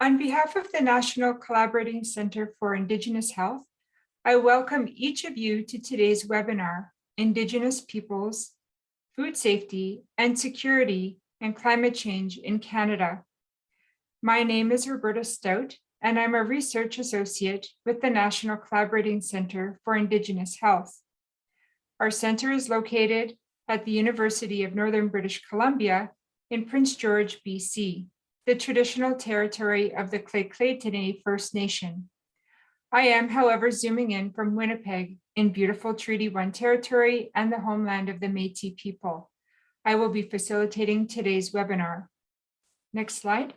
On behalf of the National Collaborating Center for Indigenous Health, I welcome each of you to today's webinar, Indigenous Peoples, Food Safety and Security and Climate Change in Canada. My name is Roberta Stout, and I'm a research associate with the National Collaborating Center for Indigenous Health. Our center is located at the University of Northern British Columbia in Prince George, BC, the traditional territory of the Lheidli First Nation. I am, however, zooming in from Winnipeg in beautiful Treaty 1 territory and the homeland of the Métis people. I will be facilitating today's webinar. Next slide.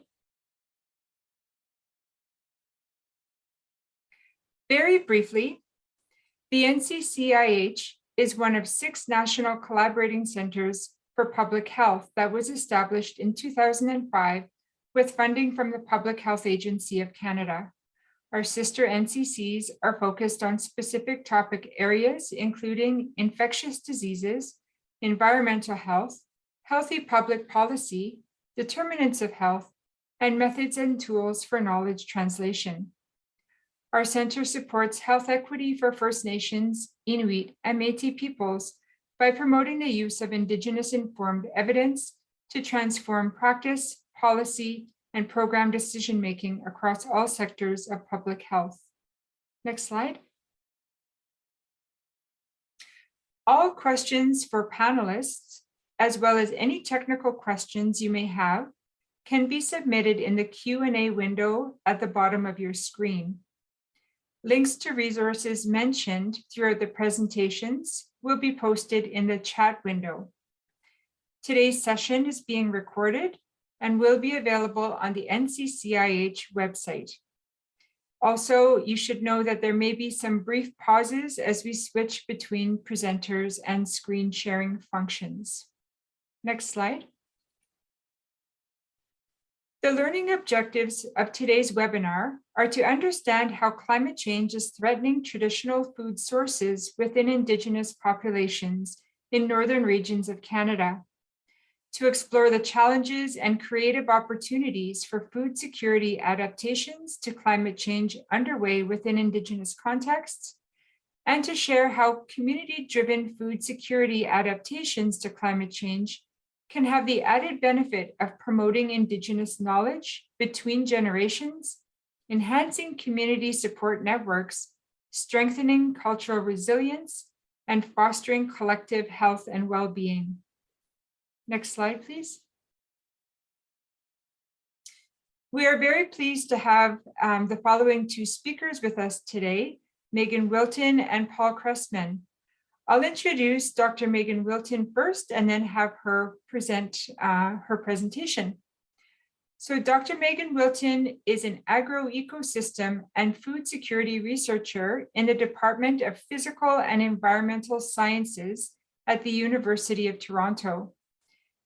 Very briefly, the NCCIH is one of 6 national collaborating centers for public health that was established in 2005 with funding from the Public Health Agency of Canada. Our sister NCCs are focused on specific topic areas, including infectious diseases, environmental health, healthy public policy, determinants of health, and methods and tools for knowledge translation. Our center supports health equity for First Nations, Inuit, and Métis peoples by promoting the use of Indigenous-informed evidence to transform practice, policy, and program decision-making across all sectors of public health. Next slide. All questions for panelists, as well as any technical questions you may have, can be submitted in the Q&A window at the bottom of your screen. Links to resources mentioned throughout the presentations will be posted in the chat window. Today's session is being recorded and will be available on the NCCIH website. Also, you should know that there may be some brief pauses as we switch between presenters and screen sharing functions. Next slide. The learning objectives of today's webinar are to understand how climate change is threatening traditional food sources within Indigenous populations in northern regions of Canada, to explore the challenges and creative opportunities for food security adaptations to climate change underway within Indigenous contexts, and to share how community-driven food security adaptations to climate change can have the added benefit of promoting Indigenous knowledge between generations, enhancing community support networks, strengthening cultural resilience, and fostering collective health and well-being. Next slide, please. We are very pleased to have the following 2 speakers with us today, Megan Wilton and Paul Cressman. I'll introduce Dr. Megan Wilton first and then have her present her presentation. So Dr. Megan Wilton is an agroecosystem and food security researcher in the Department of Physical and Environmental Sciences at the University of Toronto.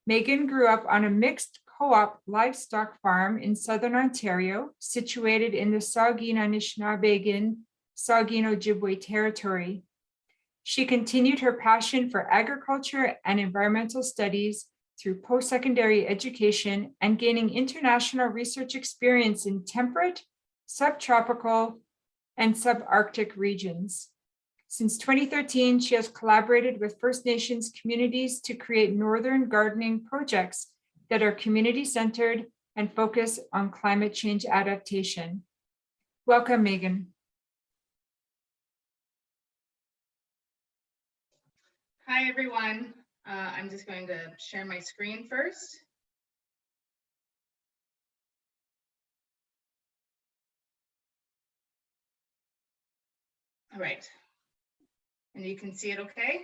Megan grew up on a mixed co-op livestock farm in Southern Ontario, situated in the Saugeen-Anishinaabegin, Saugeen-Ojibwe territory. She continued her passion for agriculture and environmental studies through post-secondary education and gaining international research experience in temperate, subtropical, and subarctic regions. Since 2013, she has collaborated with First Nations communities to create northern gardening projects that are community-centered and focus on climate change adaptation. Welcome, Megan. Hi, everyone. I'm just going to share my screen first. All right. And you can see it okay?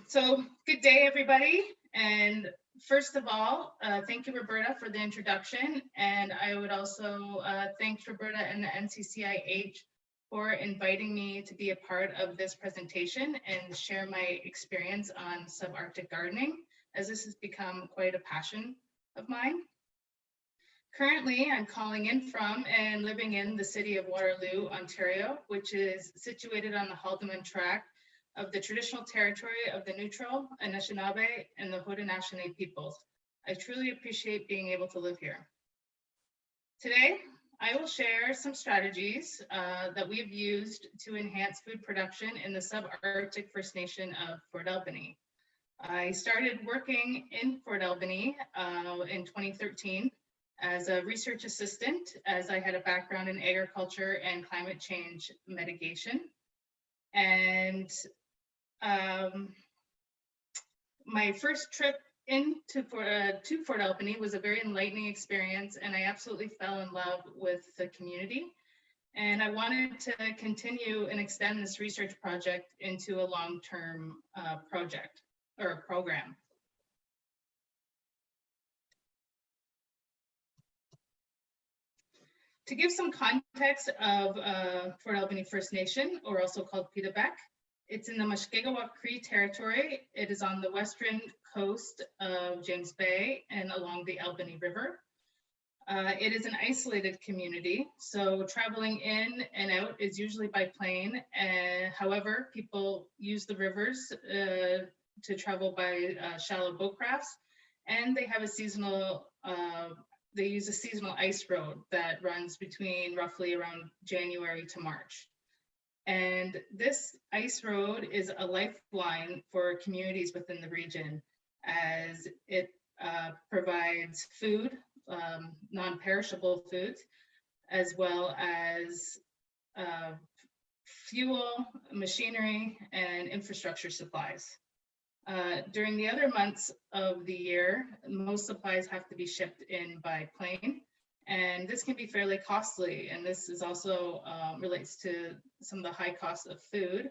So good day, everybody. And first of all, thank you, Roberta, for the introduction. And I would also thank Roberta and the NCCIH for inviting me to be a part of this presentation and share my experience on subarctic gardening, as this has become quite a passion of mine. Currently, I'm calling in from and living in the city of Waterloo, Ontario, which is situated on the Haldimand Tract of the traditional territory of the Neutral, Anishinaabe, and the Haudenosaunee peoples. I truly appreciate being able to live here. Today, I will share some strategies that we have used to enhance food production in the subarctic First Nation of Fort Albany. I started working in Fort Albany in 2013 as a research assistant, as I had a background in agriculture and climate change mitigation. And my first trip to Fort Albany was a very enlightening experience, and I absolutely fell in love with the community. And I wanted to continue and extend this research project into a long-term project or a program. To give some context of Fort Albany First Nation, or also called Pitabec, it's in the Mushkegowuk Cree territory. It is on the western coast of James Bay and along the Albany River. It is an isolated community, so traveling in and out is usually by plane. However, people use the rivers to travel by shallow boat crafts, and they have a seasonal, they use a seasonal ice road that runs between roughly around January to March. And this ice road is a lifeline for communities within the region, as it provides food, non-perishable foods, as well as fuel, machinery, and infrastructure supplies. During the other months of the year, most supplies have to be shipped in by plane, and this can be fairly costly. And this is also relates to some of the high costs of food,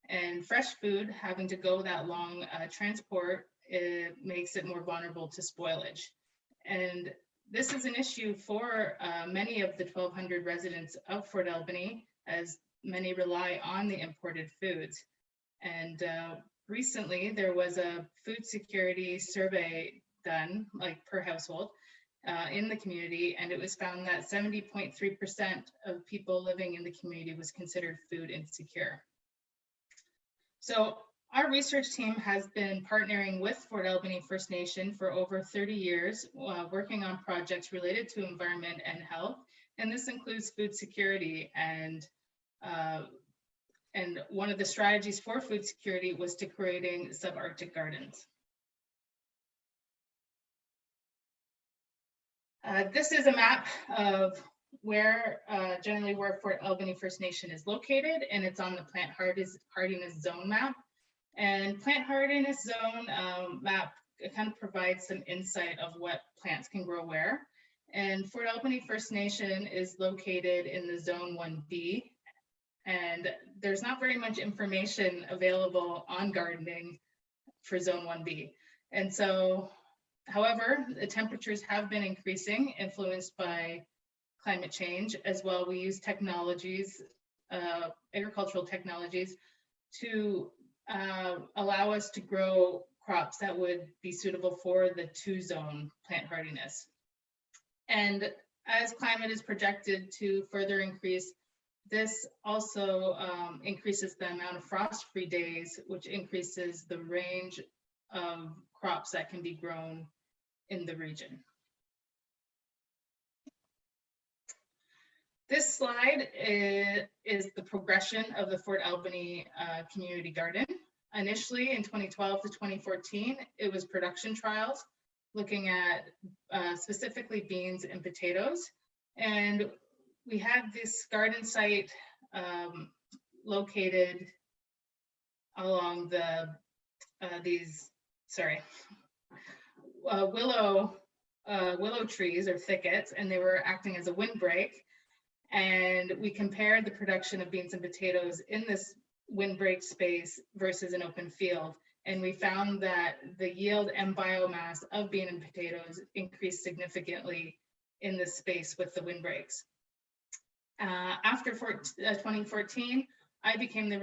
and fresh food having to go that long transport, it makes it more vulnerable to spoilage. And this is an issue for many of the 1,200 residents of Fort Albany, as many rely on the imported foods. And recently, there was a food security survey done, like per household, in the community, and it was found that 70.3% of people living in the community was considered food insecure. So our research team has been partnering with Fort Albany First Nation for over 30 years, working on projects related to environment and health, and this includes food security. And one of the strategies for food security was to creating subarctic gardens. This is a map of generally where Fort Albany First Nation is located, and it's on the plant hardiness zone map. And plant hardiness zone map, it kind of provides some insight of what plants can grow where. And Fort Albany First Nation is located in the Zone 1B, and there's not very much information available on gardening for Zone 1B. And so, however, the temperatures have been increasing, influenced by climate change. As well, we use technologies, agricultural technologies, to allow us to grow crops that would be suitable for the 2-zone plant hardiness. And as climate is projected to further increase, this also increases the amount of frost-free days, which increases the range of crops that can be grown in the region. This slide is the progression of the Fort Albany Community Garden. Initially in 2012 to 2014, it was production trials looking at specifically beans and potatoes. And we had this garden site located along the willow trees or thickets, and they were acting as a windbreak. And we compared the production of beans and potatoes in this windbreak space versus an open field. And we found that the yield and biomass of bean and potatoes increased significantly in this space with the windbreaks. After 2014, I became the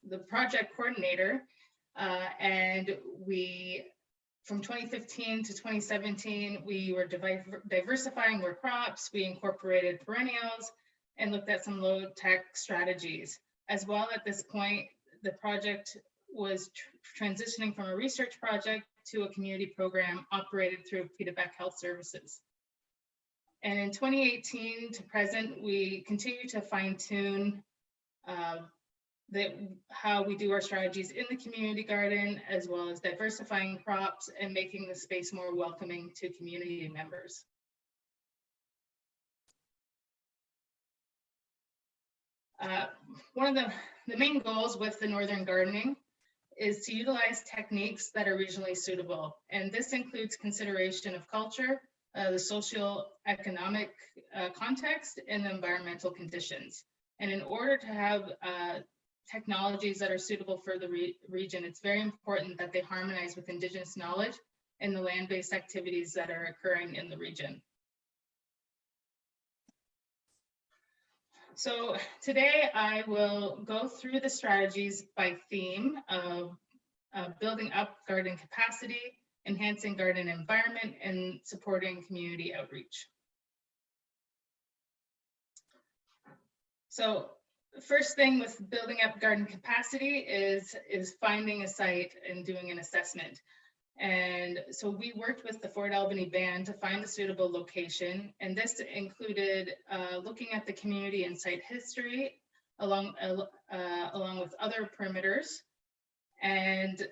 the project coordinator. And from 2015 to 2017, we were diversifying more crops. We incorporated perennials and looked at some low-tech strategies. As well, at this point, the project was transitioning from a research project to a community program operated through Quebec Health Services. And in 2018 to present, we continue to fine-tune how we do our strategies in the community garden, as well as diversifying crops and making the space more welcoming to community members. One of the main goals with the Northern Gardening is to utilize techniques that are regionally suitable. And this includes consideration of culture, the socio-economic context, and the environmental conditions. And in order to have technologies that are suitable for the region, it's very important that they harmonize with Indigenous knowledge and the land-based activities that are occurring in the region. So today I will go through the strategies by theme of building up garden capacity, enhancing garden environment, and supporting community outreach. So the first thing with building up garden capacity is finding a site and doing an assessment. And so we worked with the Fort Albany Band to find a suitable location. And this included looking at the community and site history along with other perimeters. And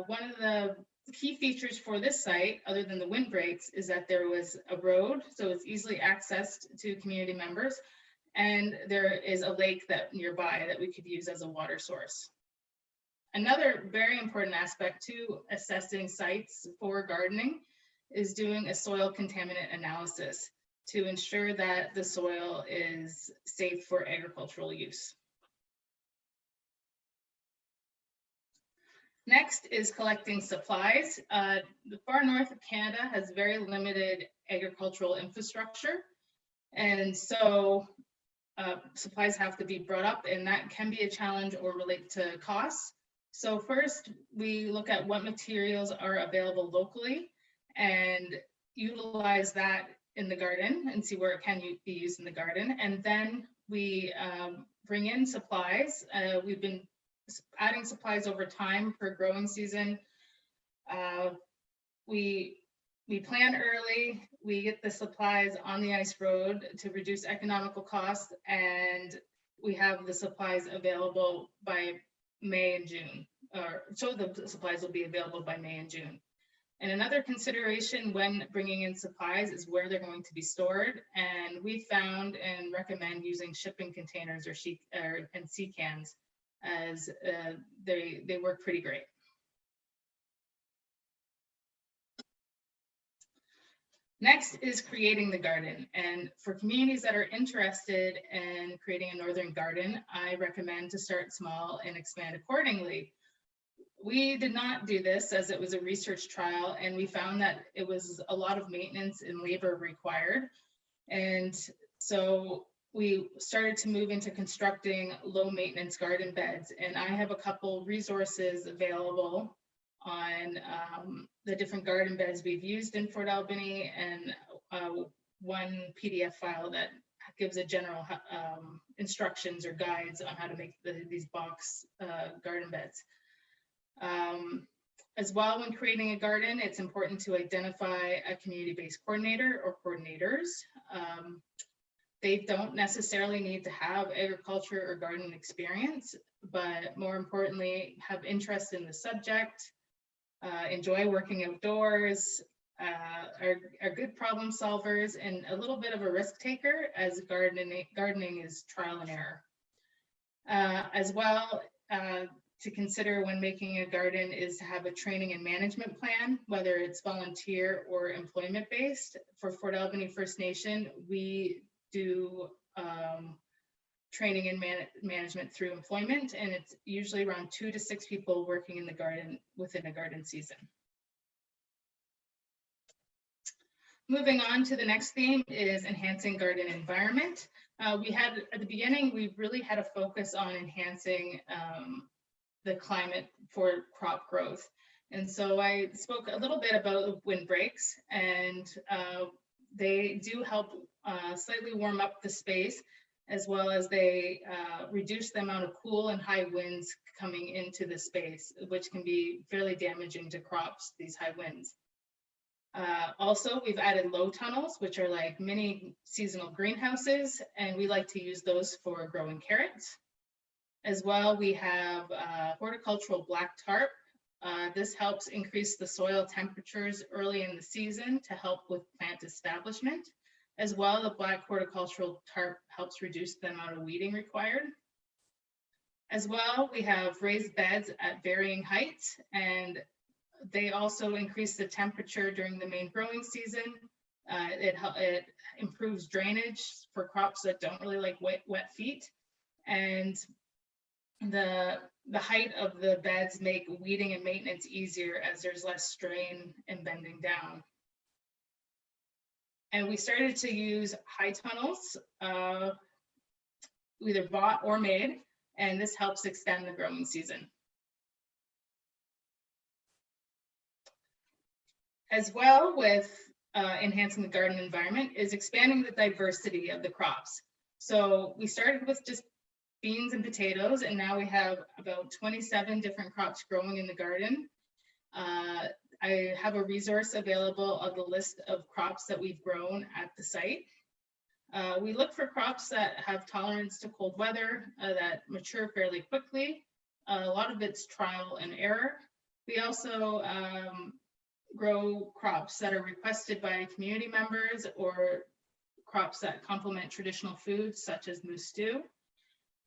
one of the key features for this site, other than the windbreaks, is that there was a road, so it's easily accessed to community members. And there is a lake nearby that we could use as a water source. Another very important aspect to assessing sites for gardening is doing a soil contaminant analysis to ensure that the soil is safe for agricultural use. Next is collecting supplies. The far north of Canada has very limited agricultural infrastructure. And so supplies have to be brought up, and that can be a challenge or relate to costs. So first, we look at what materials are available locally and utilize that in the garden and see where it can be used in the garden. And then we bring in supplies. We've been adding supplies over time per growing season. We plan early, we get the supplies on the ice road to reduce economical costs, and we have the supplies available by May and June, so the supplies will be available by May and June. And another consideration when bringing in supplies is where they're going to be stored. And we found and recommend using shipping containers or sea cans, as they work pretty great. Next is creating the garden. And for communities that are interested in creating a northern garden, I recommend to start small and expand accordingly. We did not do this as it was a research trial, and we found that it was a lot of maintenance and labor required. And so we started to move into constructing low maintenance garden beds. And I have a couple resources available on the different garden beds we've used in Fort Albany, and one PDF file that gives a general instructions or guides on how to make these box garden beds. As well, when creating a garden, it's important to identify a community-based coordinator or coordinators. They don't necessarily need to have agriculture or garden experience, but more importantly, have interest in the subject, enjoy working outdoors, are good problem solvers, and a little bit of a risk taker, as gardening is trial and error. As well, to consider when making a garden is to have a training and management plan, whether it's volunteer or employment based. For Fort Albany First Nation, we do training and management through employment, and it's usually around 2 to 6 people working in the garden within a garden season. Moving on to the next theme is enhancing garden environment. We had, at the beginning, we really had a focus on enhancing the climate for crop growth. And so I spoke a little bit about windbreaks, and they do help slightly warm up the space. as well as they reduce the amount of cool and high winds coming into the space, which can be fairly damaging to crops, these high winds. Also, we've added low tunnels, which are like mini seasonal greenhouses, and we like to use those for growing carrots. As well, we have horticultural black tarp. This helps increase the soil temperatures early in the season to help with plant establishment. As well, the black horticultural tarp helps reduce the amount of weeding required. As well, we have raised beds at varying heights, and they also increase the temperature during the main growing season. It improves drainage for crops that don't really like wet feet. And the height of the beds make weeding and maintenance easier as there's less strain and bending down. And we started to use high tunnels, either bought or made, and this helps extend the growing season. As well, with enhancing the garden environment is expanding the diversity of the crops. So we started with just beans and potatoes, and now we have about 27 different crops growing in the garden. I have a resource available of the list of crops that we've grown at the site. We look for crops that have tolerance to cold weather, that mature fairly quickly. A lot of it's trial and error. We also grow crops that are requested by community members or crops that complement traditional foods such as moose stew.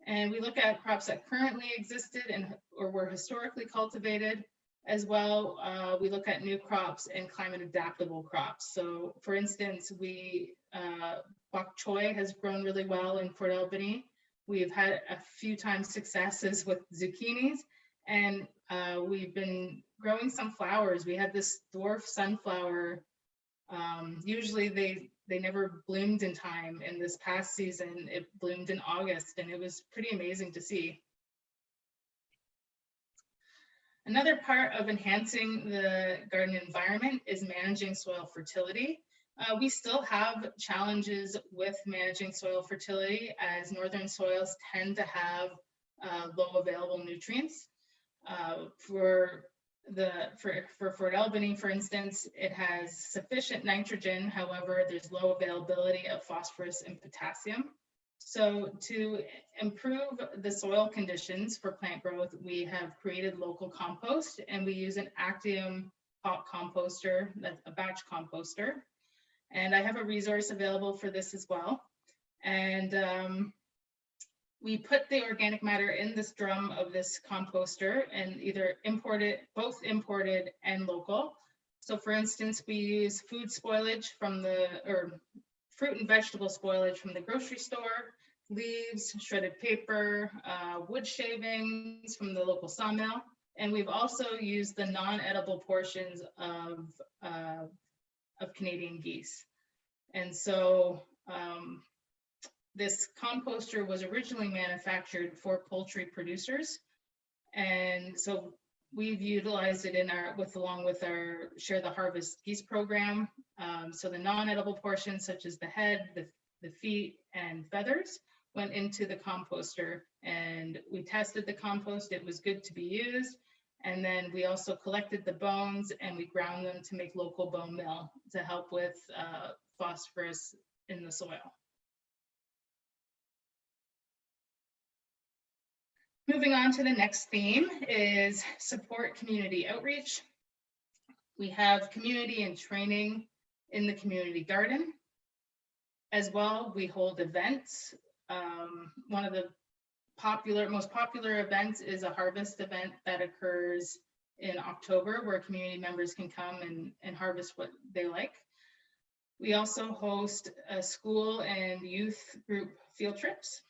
And we look at crops that currently existed and or were historically cultivated. As well, we look at new crops and climate adaptable crops. So for instance, bok choy has grown really well in Fort Albany. We've had a few times successes with zucchinis, and we've been growing some flowers. We had this dwarf sunflower. Usually they never bloomed in time. In this past season, it bloomed in August, and it was pretty amazing to see. Another part of enhancing the garden environment is managing soil fertility. We still have challenges with managing soil fertility, as northern soils tend to have low available nutrients. For Fort Albany, for instance, it has sufficient nitrogen. However, there's low availability of phosphorus and potassium. So to improve the soil conditions for plant growth, we have created local compost, and we use an Actium pot composter, that's a batch composter. And I have a resource available for this as well. And we put the organic matter in this drum of this composter and either import it, both imported and local. So for instance, we use food spoilage from fruit and vegetable spoilage from the grocery store, leaves, shredded paper, wood shavings from the local sawmill. And we've also used the non-edible portions of Canadian geese. And so this composter was originally manufactured for poultry producers. And so we've utilized it along with our Share the Harvest Geese program. So the non-edible portions, such as the head, the feet, and feathers, went into the composter, and we tested the compost. It was good to be used. And then we also collected the bones and we ground them to make local bone meal to help with phosphorus in the soil. Moving on to the next theme is support community outreach. We have community and training in the community garden. As well, we hold events. One of the most popular events is a harvest event that occurs in October, where community members can come and harvest what they like. We also host school and youth group field trips.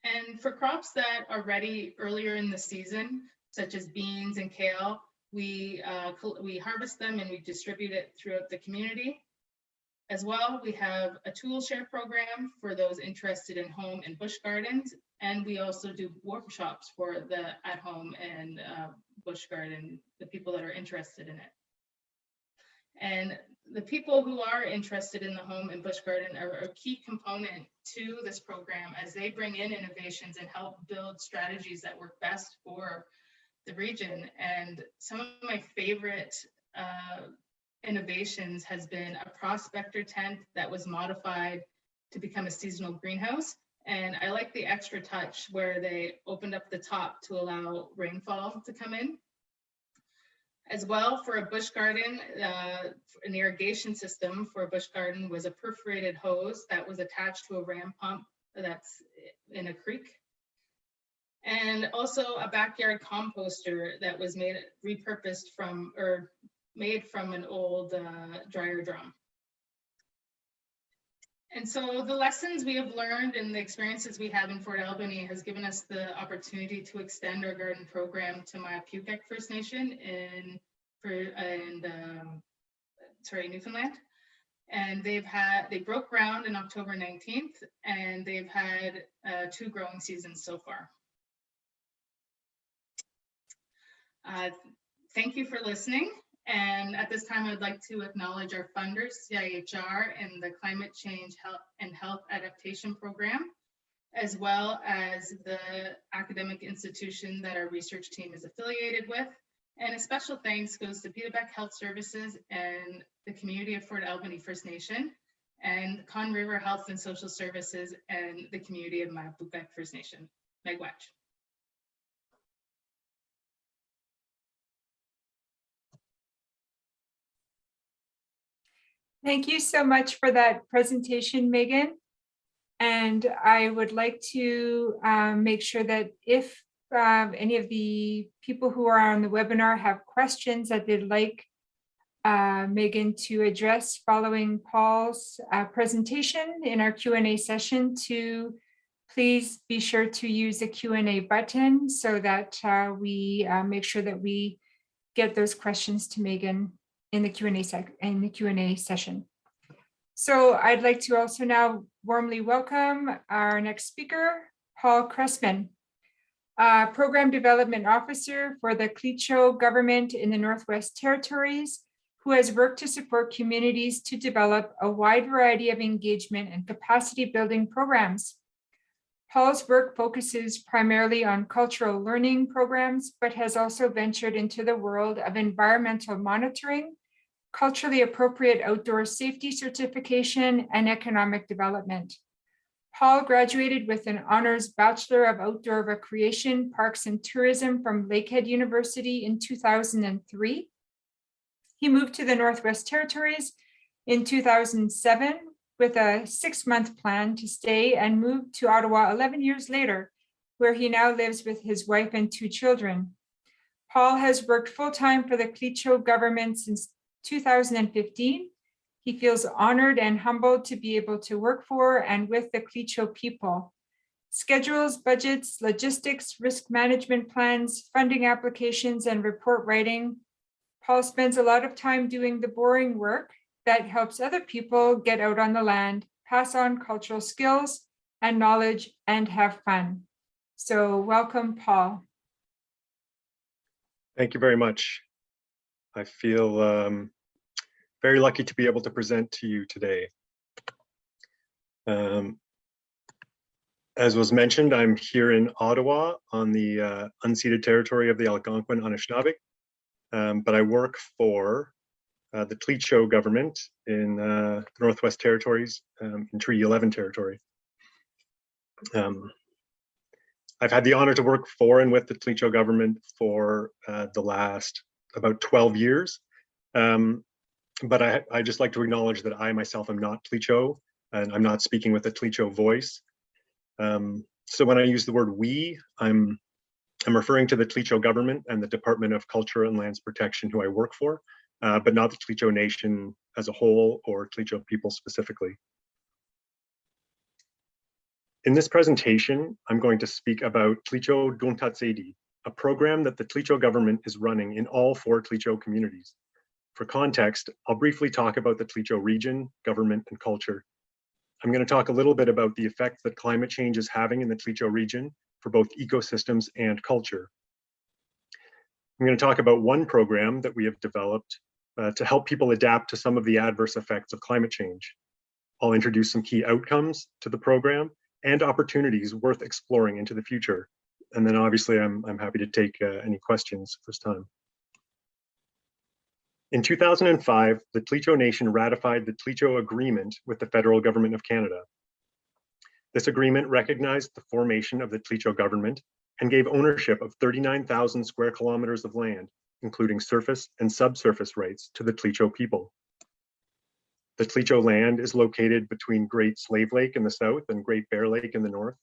And for crops that are ready earlier in the season, such as beans and kale, we harvest them and we distribute it throughout the community. As well, we have a tool share program for those interested in home and bush gardens, and we also do workshops for the at-home and bush garden, the people that are interested in it. And the people who are interested in the home and bush garden are a key component to this program as they bring in innovations and help build strategies that work best for the region. And some of my favorite innovations has been a prospector tent that was modified to become a seasonal greenhouse. And I like the extra touch where they opened up the top to allow rainfall to come in. As well, for a bush garden, an irrigation system for a bush garden was a perforated hose that was attached to a ram pump that's in a creek. And also a backyard composter that was repurposed from, or made from an old dryer drum. And so the lessons we have learned and the experiences we have in Fort Albany has given us the opportunity to extend our garden program to my Kukik First Nation in Newfoundland. And they broke ground in October 19th, and they've had 2 growing seasons so far. Thank you for listening. And at this time, I'd like to acknowledge our funders, CIHR, and the Climate Change and Health Adaptation Program, as well as the academic institution that our research team is affiliated with. And a special thanks goes to Peterbeck Health Services and the community of Fort Albany First Nation, and Con River Health and Social Services and the community of Mapubec First Nation. Miigwech. Thank you so much for that presentation, Megan. And I would like to make sure that if any of the people who are on the webinar have questions that they'd like Megan to address following Paul's presentation in our Q&A session, to please be sure to use the Q&A button so that we make sure that we get those questions to Megan in the Q&A session. So I'd like to also now warmly welcome our next speaker, Paul Cressman, Program Development Officer for the Clecho government in the Northwest Territories, who has worked to support communities to develop a wide variety of engagement and capacity building programs. Paul's work focuses primarily on cultural learning programs, but has also ventured into the world of environmental monitoring, culturally appropriate outdoor safety certification, and economic development. Paul graduated with an honors Bachelor of Outdoor Recreation, Parks and Tourism from Lakehead University in 2003. He moved to the Northwest Territories in 2007 with a 6-month plan to stay, and moved to Ottawa 11 years later, where he now lives with his wife and 2 children. Paul has worked full-time for the Clecho government since 2015. He feels honored and humbled to be able to work for and with the Clecho people. Schedules, budgets, logistics, risk management plans, funding applications, and report writing. Paul spends a lot of time doing the boring work that helps other people get out on the land, pass on cultural skills and knowledge, and have fun. So welcome, Paul. Thank you very much. I feel very lucky to be able to present to you today. As was mentioned, I'm here in Ottawa on the unceded territory of the Algonquin Anishinaabe, but I work for the Clecho government in the Northwest Territories, in Treaty 11 territory. I've had the honor to work for and with the Clecho government for the last about 12 years. But I just like to acknowledge that I myself am not Clecho, and I'm not speaking with a Clecho voice. So when I use the word we, I'm referring to the Clecho government and the Department of Culture and Lands Protection, who I work for, but not the Clecho Nation as a whole or Clecho people specifically. In this presentation, I'm going to speak about Clecho Duntatsedi, a program that the Clecho government is running in all 4 Clecho communities. For context, I'll briefly talk about the Clecho region, government, and culture. I'm going to talk a little bit about the effect that climate change is having in the Clecho region for both ecosystems and culture. I'm going to talk about one program that we have developed to help people adapt to some of the adverse effects of climate change. I'll introduce some key outcomes to the program and opportunities worth exploring into the future. And then obviously I'm happy to take any questions this time. In 2005, the Tlicho Nation ratified the Tlicho Agreement with the federal government of Canada. This agreement recognized the formation of the Tlicho government and gave ownership of 39,000 square kilometers of land, including surface and subsurface rights, to the Tlicho people. The Tlicho land is located between Great Slave Lake in the south and Great Bear Lake in the north.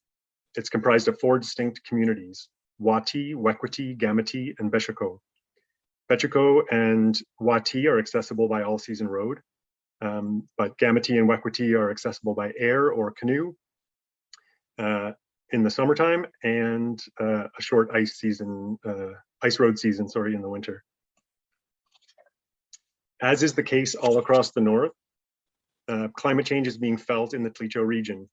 It's comprised of 4 distinct communities: Wati, Wekwati, Gamati, and Beshiko. Beshiko and Wati are accessible by all-season road, but Gamati and Wekwati are accessible by air or canoe in the summertime, and a short ice road season, in the winter. As is the case all across the north, climate change is being felt in the Tlicho region.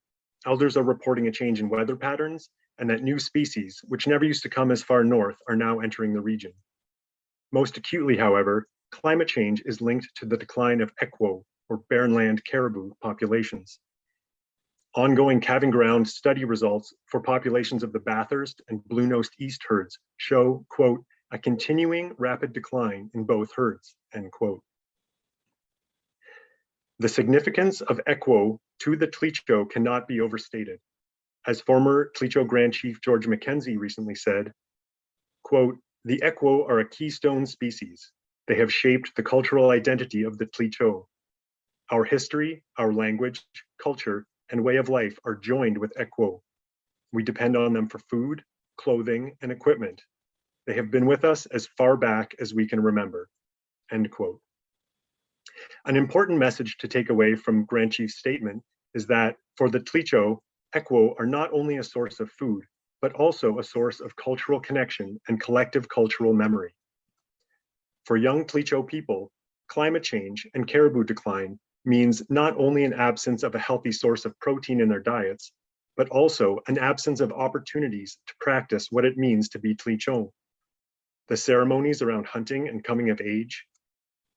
Elders are reporting a change in weather patterns, and that new species, which never used to come as far north, are now entering the region. Most acutely, however, climate change is linked to the decline of ekwo, or barren land caribou, populations. Ongoing calving ground study results for populations of the Bathurst and blue-nosed east herds show, quote, a continuing rapid decline in both herds, end quote. The significance of ekwo to the Tlicho cannot be overstated. As former Tlicho Grand Chief George Mackenzie recently said, quote, the ekwo are a keystone species. They have shaped the cultural identity of the Tlicho. Our history, our language, culture, and way of life are joined with ekwo. We depend on them for food, clothing, and equipment. They have been with us as far back as we can remember, end quote. An important message to take away from Grand Chief's statement is that for the Tlicho, ekwo are not only a source of food, but also a source of cultural connection and collective cultural memory. For young Tlicho people, climate change and caribou decline means not only an absence of a healthy source of protein in their diets, but also an absence of opportunities to practice what it means to be Tlicho. The ceremonies around hunting and coming of age,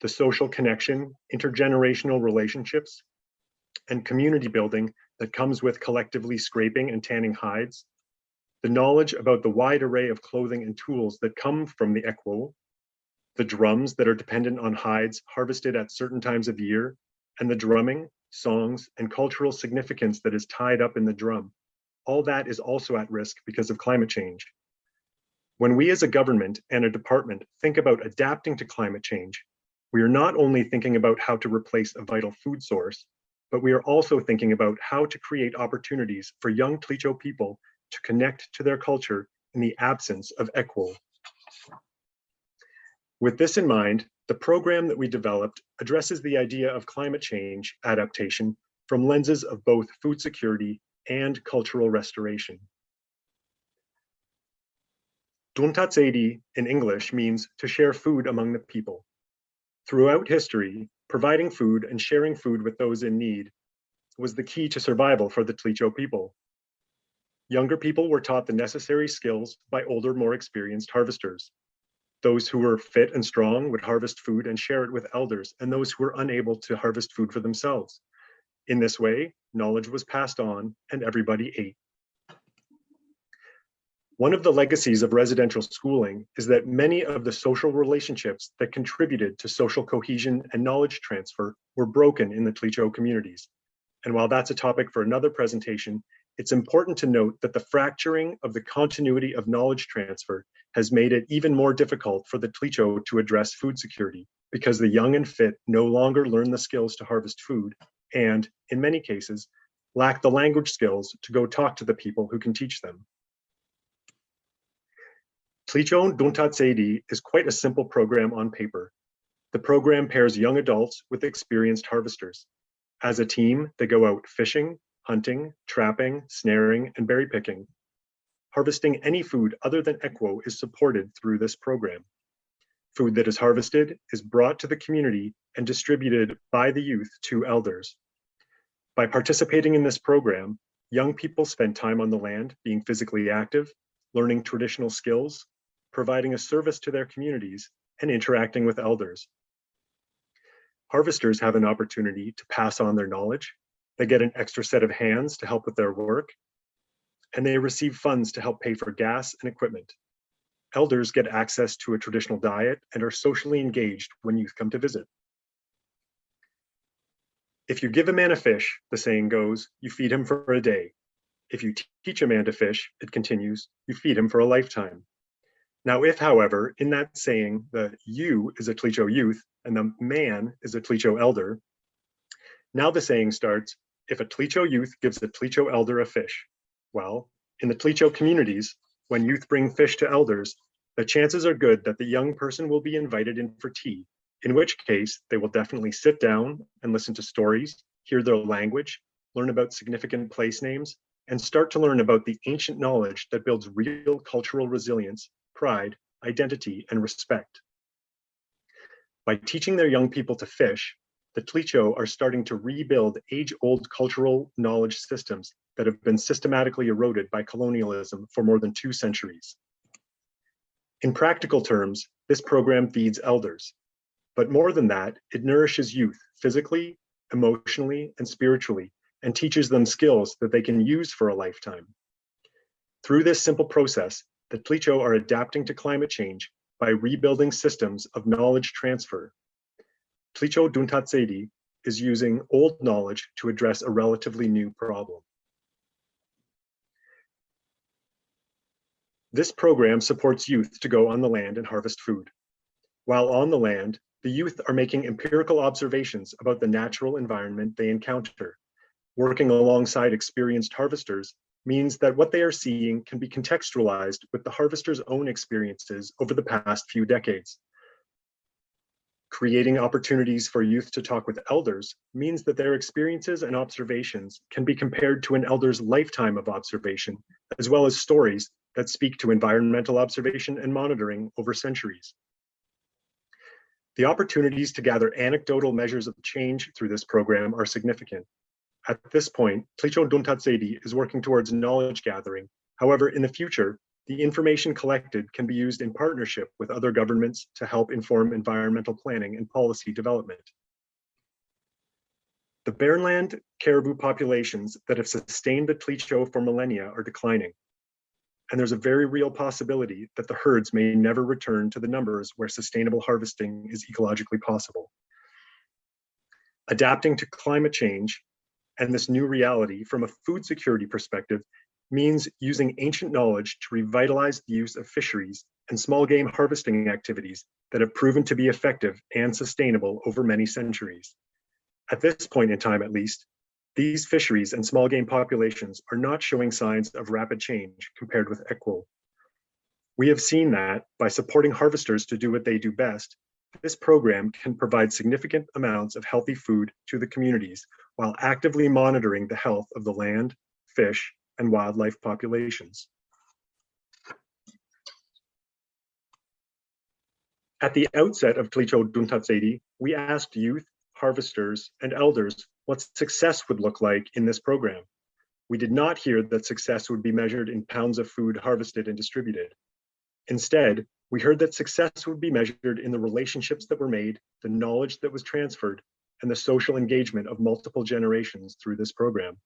the social connection, intergenerational relationships, and community building that comes with collectively scraping and tanning hides, the knowledge about the wide array of clothing and tools that come from the ekwo, the drums that are dependent on hides harvested at certain times of year, and the drumming, songs, and cultural significance that is tied up in the drum. All that is also at risk because of climate change. When we as a government and a department think about adapting to climate change, we are not only thinking about how to replace a vital food source, but we are also thinking about how to create opportunities for young Tlicho people to connect to their culture in the absence of ekwo. With this in mind, the program that we developed addresses the idea of climate change adaptation from lenses of both food security and cultural restoration. Duntatsedi in English means to share food among the people. Throughout history, providing food and sharing food with those in need was the key to survival for the Tlicho people. Younger people were taught the necessary skills by older, more experienced harvesters. Those who were fit and strong would harvest food and share it with elders, and those who were unable to harvest food for themselves. In this way, knowledge was passed on and everybody ate. One of the legacies of residential schooling is that many of the social relationships that contributed to social cohesion and knowledge transfer were broken in the Tlicho communities. And while that's a topic for another presentation, it's important to note that the fracturing of the continuity of knowledge transfer has made it even more difficult for the Tlicho to address food security, because the young and fit no longer learn the skills to harvest food and, in many cases, lack the language skills to go talk to the people who can teach them. Tlicho Duntatsedi is quite a simple program on paper. The program pairs young adults with experienced harvesters. As a team, they go out fishing, hunting, trapping, snaring, and berry picking. Harvesting any food other than ekwo is supported through this program. Food that is harvested is brought to the community and distributed by the youth to elders. By participating in this program, young people spend time on the land being physically active, learning traditional skills, providing a service to their communities, and interacting with elders. Harvesters have an opportunity to pass on their knowledge. They get an extra set of hands to help with their work, and they receive funds to help pay for gas and equipment. Elders get access to a traditional diet and are socially engaged when youth come to visit. If you give a man a fish, the saying goes, you feed him for a day. If you teach a man to fish, it continues, you feed him for a lifetime. Now, if, however, in that saying, the you is a Tlicho youth and the man is a Tlicho elder, now the saying starts, if a Tlicho youth gives a Tlicho elder a fish. Well, in the Tlicho communities, when youth bring fish to elders, the chances are good that the young person will be invited in for tea, in which case they will definitely sit down and listen to stories, hear their language, learn about significant place names, and start to learn about the ancient knowledge that builds real cultural resilience, pride, identity, and respect. By teaching their young people to fish, the Tlicho are starting to rebuild age-old cultural knowledge systems that have been systematically eroded by colonialism for more than 2 centuries. In practical terms, this program feeds elders, but more than that, it nourishes youth physically, emotionally, and spiritually, and teaches them skills that they can use for a lifetime. Through this simple process, the Tlicho are adapting to climate change by rebuilding systems of knowledge transfer. Tlicho Duntatsedi is using old knowledge to address a relatively new problem. This program supports youth to go on the land and harvest food. While on the land, the youth are making empirical observations about the natural environment they encounter. Working alongside experienced harvesters means that what they are seeing can be contextualized with the harvesters' own experiences over the past few decades. Creating opportunities for youth to talk with elders means that their experiences and observations can be compared to an elder's lifetime of observation, as well as stories that speak to environmental observation and monitoring over centuries. The opportunities to gather anecdotal measures of change through this program are significant. At this point, Tlicho Duntatsedi is working towards knowledge gathering. However, in the future, the information collected can be used in partnership with other governments to help inform environmental planning and policy development. The Barrenland caribou populations that have sustained the Tlicho for millennia are declining, and there's a very real possibility that the herds may never return to the numbers where sustainable harvesting is ecologically possible. Adapting to climate change and this new reality from a food security perspective means using ancient knowledge to revitalize the use of fisheries and small game harvesting activities that have proven to be effective and sustainable over many centuries. At this point in time, at least, these fisheries and small game populations are not showing signs of rapid change compared with equul. We have seen that by supporting harvesters to do what they do best, this program can provide significant amounts of healthy food to the communities while actively monitoring the health of the land, fish, and wildlife populations. At the outset of Tlicho Duntatsedi, we asked youth, harvesters, and elders what success would look like in this program. We did not hear that success would be measured in pounds of food harvested and distributed. Instead, we heard that success would be measured in the relationships that were made, the knowledge that was transferred, and the social engagement of multiple generations through this program.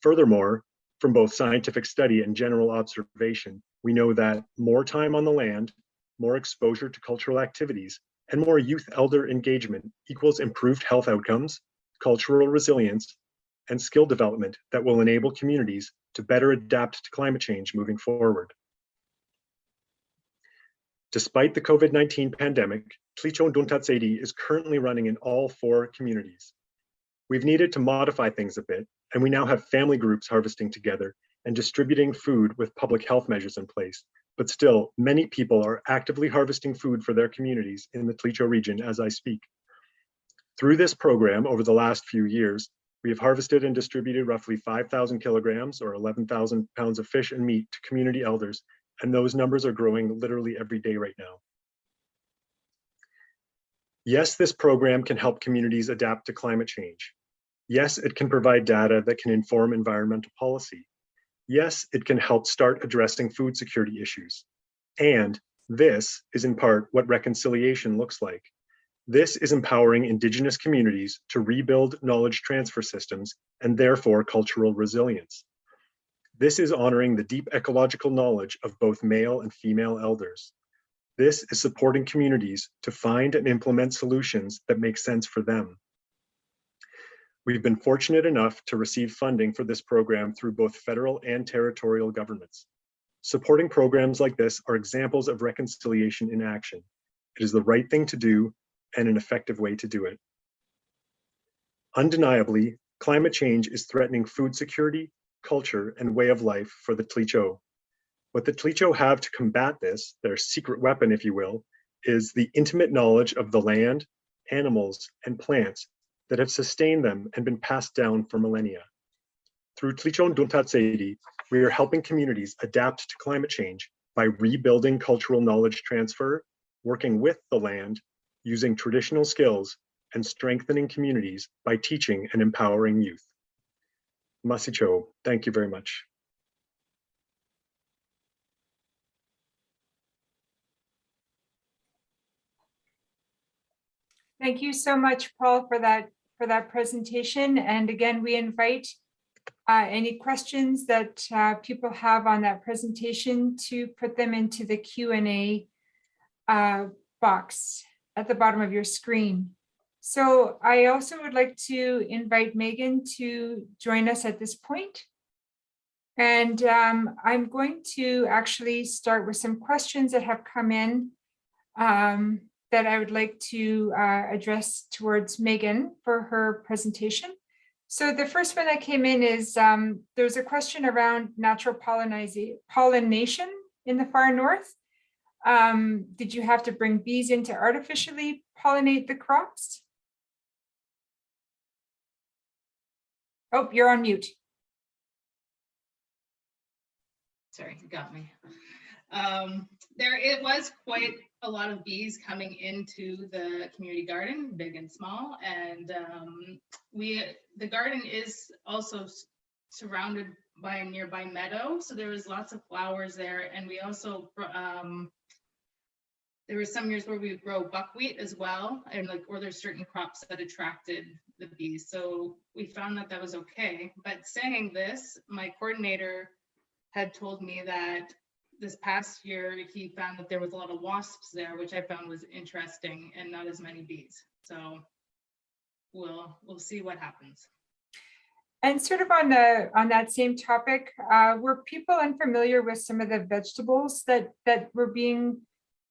Furthermore, from both scientific study and general observation, we know that more time on the land, more exposure to cultural activities, and more youth elder engagement equals improved health outcomes, cultural resilience, and skill development that will enable communities to better adapt to climate change moving forward. Despite the COVID-19 pandemic, Tlicho Duntatsedi is currently running in all 4 communities. We've needed to modify things a bit, and we now have family groups harvesting together and distributing food with public health measures in place. But still, many people are actively harvesting food for their communities in the Tlicho region as I speak. Through this program over the last few years, we have harvested and distributed roughly 5,000 kilograms or 11,000 pounds of fish and meat to community elders, and those numbers are growing literally every day right now. Yes, this program can help communities adapt to climate change. Yes, it can provide data that can inform environmental policy. Yes, it can help start addressing food security issues. And this is in part what reconciliation looks like. This is empowering Indigenous communities to rebuild knowledge transfer systems and therefore cultural resilience. This is honoring the deep ecological knowledge of both male and female elders. This is supporting communities to find and implement solutions that make sense for them. We've been fortunate enough to receive funding for this program through both federal and territorial governments. Supporting programs like this are examples of reconciliation in action. It is the right thing to do and an effective way to do it. Undeniably, climate change is threatening food security, culture, and way of life for the Tlicho. What the Tlicho have to combat this, their secret weapon, if you will, is the intimate knowledge of the land, animals, and plants that have sustained them and been passed down for millennia. Through Tlicho Nduntatsedi, we are helping communities adapt to climate change by rebuilding cultural knowledge transfer, working with the land, using traditional skills, and strengthening communities by teaching and empowering youth. Masicho, thank you very much. Thank you so much, Paul, for that presentation. And again, we invite any questions that people have on that presentation to put them into the Q&A box at the bottom of your screen. So I also would like to invite Megan to join us at this point. And I'm going to actually start with some questions that have come in that I would like to address towards Megan for her presentation. So the first one that came in is there's a question around natural pollination in the far north. Did you have to bring bees in to artificially pollinate the crops? Oh, you're on mute. Sorry, you got me. It was quite a lot of bees coming into the community garden, big and small, and the garden is also surrounded by a nearby meadow, so there was lots of flowers there, and we also there were some years where we would grow buckwheat as well, and or there's certain crops that attracted the bees, so we found that that was okay. But saying this, my coordinator had told me that this past year, he found that there was a lot of wasps there, which I found was interesting, and not as many bees. So we'll see what happens. And sort of on that same topic, were people unfamiliar with some of the vegetables that were being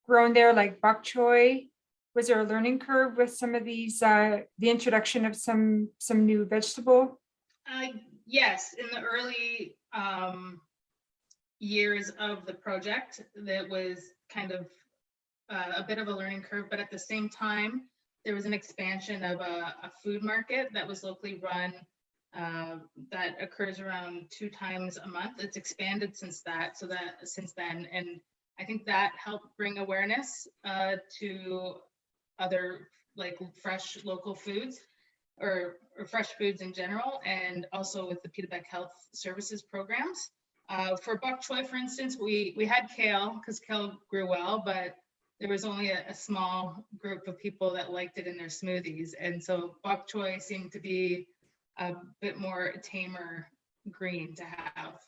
grown there, like bok choy? Was there a learning curve with some of these, the introduction of some new vegetable? Yes, in the early years of the project, that was kind of a bit of a learning curve, but at the same time, there was an expansion of a food market that was locally run that occurs around 2 times a month. It's expanded since then, and I think that helped bring awareness to other like fresh local foods or fresh foods in general, and also with the Kukik Health Services programs. For bok choy, for instance, we had kale because kale grew well, but there was only a small group of people that liked it in their smoothies. And so bok choy seemed to be a bit more tamer green to have.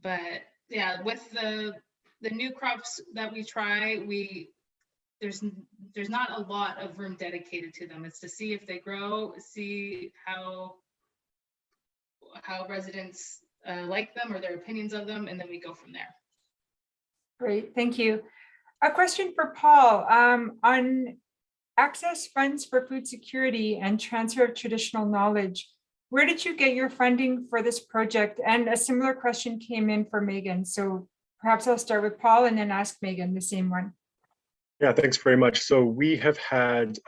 But yeah, with the new crops that we try, there's not a lot of room dedicated to them. It's to see if they grow, see how residents like them or their opinions of them, and then we go from there. Great, thank you. A question for Paul on access funds for food security and transfer of traditional knowledge. Where did you get your funding for this project? And a similar question came in for Megan. So perhaps I'll start with Paul and then ask Megan the same one. Yeah, thanks very much. So we have had,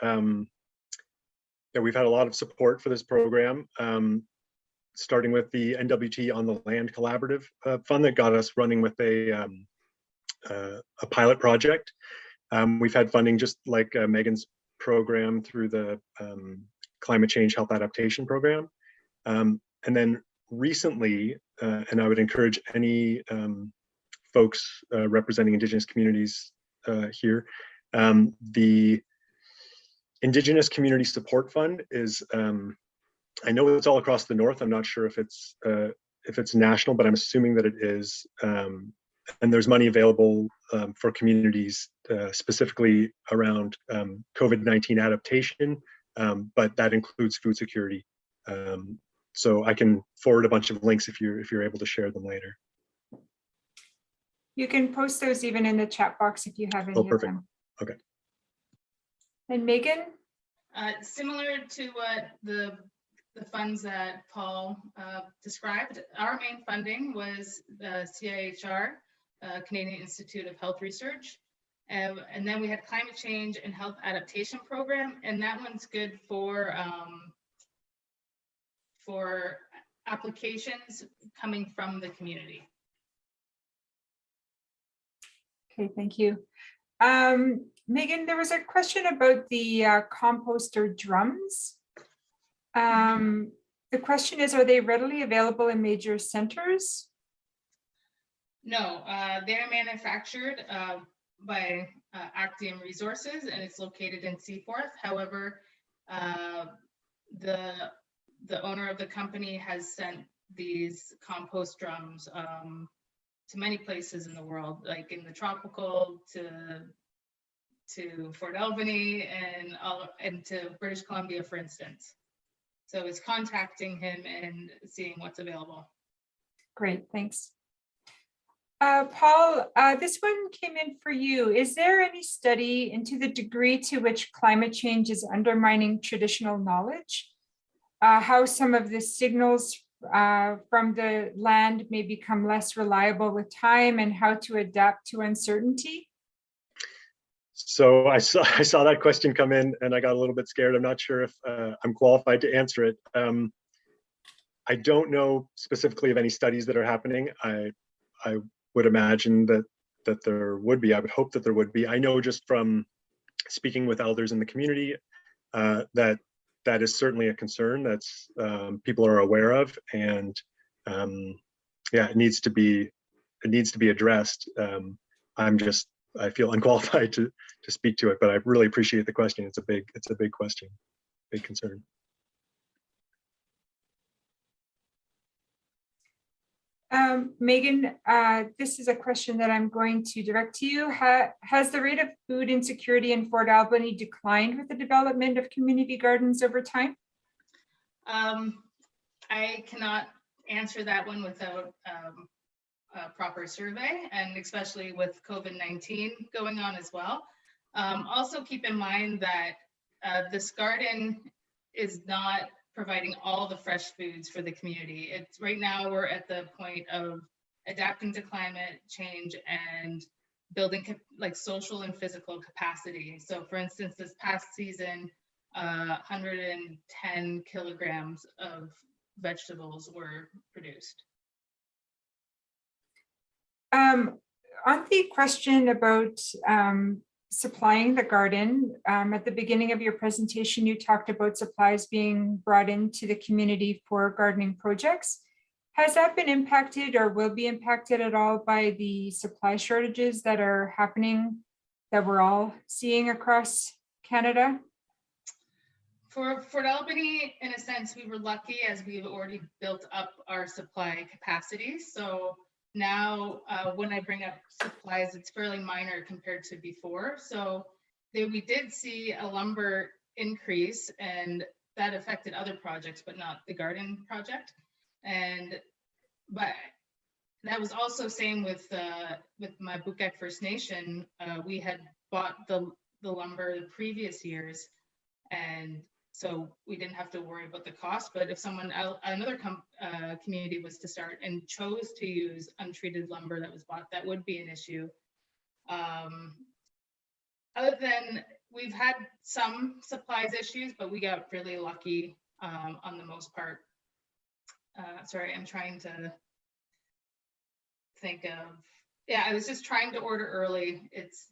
we've had a lot of support for this program. Starting with the NWT on the Land Collaborative Fund that got us running with a pilot project. We've had funding just like Megan's program through the Climate Change Health Adaptation Program. And then recently, and I would encourage any folks representing Indigenous communities here, the Indigenous Community Support Fund is, I know it's all across the north. I'm not sure if it's national, but I'm assuming that it is. And there's money available for communities specifically around COVID-19 adaptation, but that includes food security. So I can forward a bunch of links if you're able to share them later. You can post those even in the chat box if you have any Oh, perfect. of them. Okay. And Megan? Similar to what the funds that Paul described, our main funding was the CIHR, Canadian Institute of Health Research. And then we had climate change and health adaptation program, and that one's good for applications coming from the community. Okay, thank you. Megan, there was a question about the composter drums. The question is, are they readily available in major centers? No, they're manufactured by Actium Resources, and it's located in Seaforth. However, the owner of the company has sent these compost drums to many places in the world, like in the tropical, to Fort Albany, and to British Columbia, for instance. So it's contacting him and seeing what's available. Great, thanks. Paul, this one came in for you. Is there any study into the degree to which climate change is undermining traditional knowledge? How some of the signals from the land may become less reliable with time, and how to adapt to uncertainty? So I saw that question come in and I got a little bit scared. I'm not sure if I'm qualified to answer it. I don't know specifically of any studies that are happening. I would imagine that there would be. I would hope that there would be. I know just from speaking with elders in the community that is certainly a concern that's people are aware of, and yeah, it needs to be addressed. I feel unqualified to speak to it, but I really appreciate the question. It's a big question, big concern. Megan, this is a question that I'm going to direct to you. Has the rate of food insecurity in Fort Albany declined with the development of community gardens over time? I cannot answer that one without a proper survey, and especially with COVID-19 going on as well. Also keep in mind that this garden is not providing all the fresh foods for the community. It's right now we're at the point of adapting to climate change and building like social and physical capacity. So for instance, this past season, 110 kilograms of vegetables were produced. On the question about supplying the garden, at the beginning of your presentation, you talked about supplies being brought into the community for gardening projects. Has that been impacted or will be impacted at all by the supply shortages that are happening, that we're all seeing across Canada? For Fort Albany, in a sense, we were lucky as we've already built up our supply capacity. So now when I bring up supplies, it's fairly minor compared to before. So we did see a lumber increase, and that affected other projects, but not the garden project. But that was also same with my Kukik First Nation. We had bought the lumber the previous years, and so we didn't have to worry about the cost. But if another community was to start and chose to use untreated lumber that was bought, that would be an issue. Other than we've had some supplies issues, but we got really lucky on the most part. Sorry, I'm trying to think of, yeah, I was just trying to order early.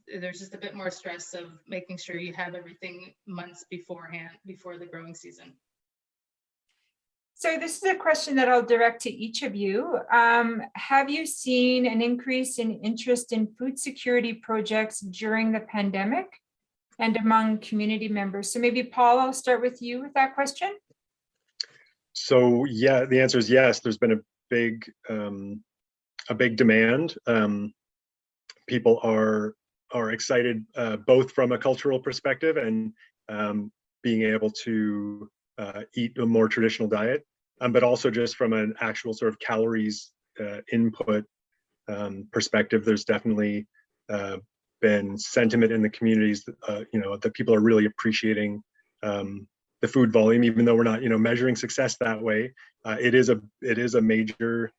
There's just a bit more stress of making sure you have everything months beforehand, before the growing season. So this is a question that I'll direct to each of you. Have you seen an increase in interest in food security projects during the pandemic? and among community members. So maybe Paul, I'll start with you with that question. So yeah, the answer is yes. There's been a big demand. People are excited both from a cultural perspective and being able to eat a more traditional diet, but also just from an actual sort of calories input perspective. There's definitely been sentiment in the communities that, that people are really appreciating the food volume, even though we're not, measuring success that way. It is a major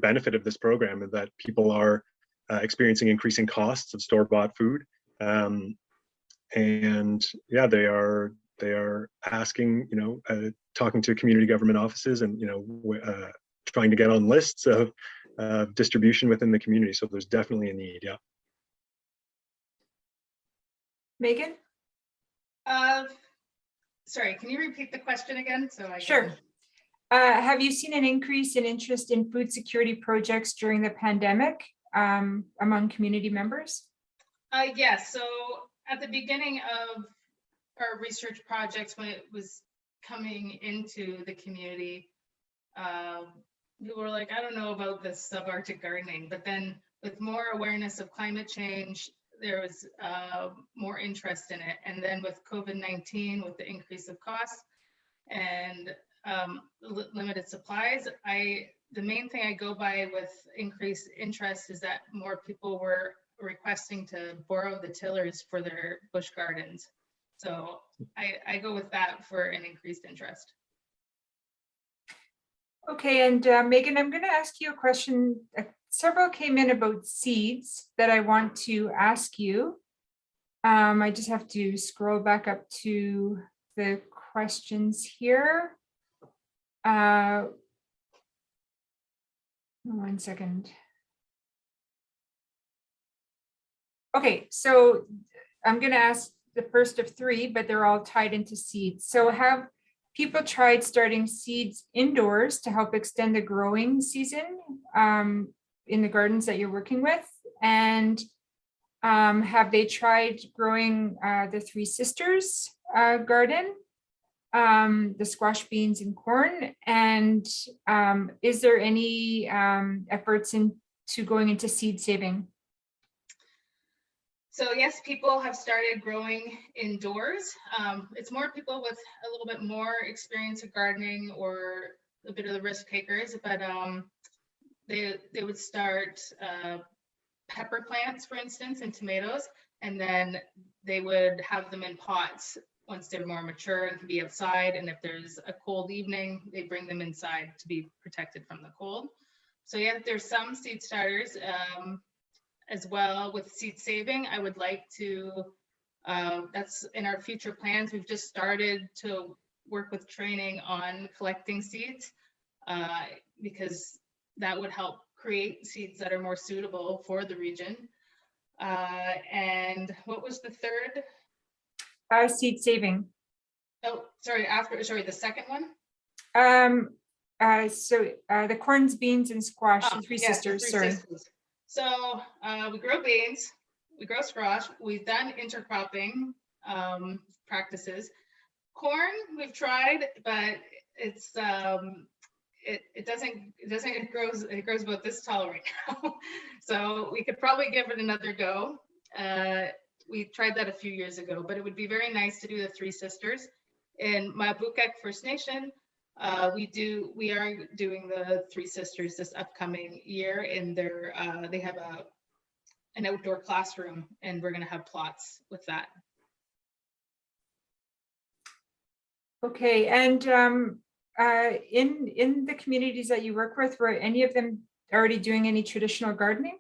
benefit of this program, is that people are experiencing increasing costs of store-bought food, and yeah, they are asking, talking to community government offices, and trying to get on lists of distribution within the community. So there's definitely a need. Yeah. Megan? Sorry, can you repeat the question again? Sure. Have you seen an increase in interest in food security projects during the pandemic among community members? Yes. So at the beginning of our research projects, when it was coming into the community, people were like, I don't know about this subarctic gardening, but then with more awareness of climate change, there was more interest in it. And then with COVID-19, with the increase of costs and limited supplies, the main thing I go by with increased interest is that more people were requesting to borrow the tillers for their bush gardens. So I go with that for an increased interest. Okay, and Megan, I'm going to ask you a question. Several came in about seeds that I want to ask you. I just have to scroll back up to the questions here. 1 second. Okay, so I'm going to ask the first of 3, but they're all tied into seeds. So have people tried starting seeds indoors to help extend the growing season in the gardens that you're working with? And have they tried growing the Three Sisters garden, the squash, beans, and corn? And is there any efforts into going into seed saving? So yes, people have started growing indoors. It's more people with a little bit more experience of gardening or a bit of the risk takers, but they would start pepper plants, for instance, and tomatoes, and then they would have them in pots once they're more mature and can be outside. And if there's a cold evening, they bring them inside to be protected from the cold. So yeah, there's some seed starters. As well with seed saving, I would like to, that's in our future plans. We've just started to work with training on collecting seeds because that would help create seeds that are more suitable for the region. And what was the third? Seed saving. Oh, sorry, the second one? The corns, beans, and squash, the Three Sisters, the Three sorry. Sisters. So we grow beans, we grow squash, we've done intercropping practices. Corn, we've tried, but it's it grows about this tall right now. So we could probably give it another go. We tried that a few years ago, but it would be very nice to do the Three Sisters. In Mabukek First Nation, we are doing the Three Sisters this upcoming year, and they have an outdoor classroom, and we're going to have plots with that. Okay, and in the communities that you work with, were any of them already doing any traditional gardening?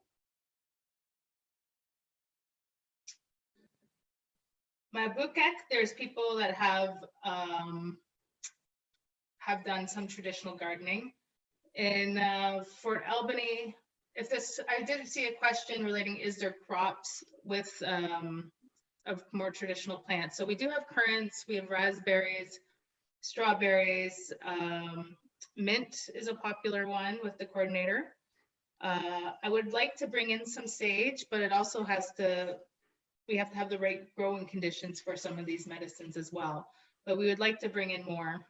Mabukek, there's people that have done some traditional gardening. In Fort Albany, I did see a question relating, is there crops with of more traditional plants? So we do have currants, we have raspberries, strawberries, mint is a popular one with the coordinator. I would like to bring in some sage, but it also has to we have to have the right growing conditions for some of these medicines as well. But we would like to bring in more.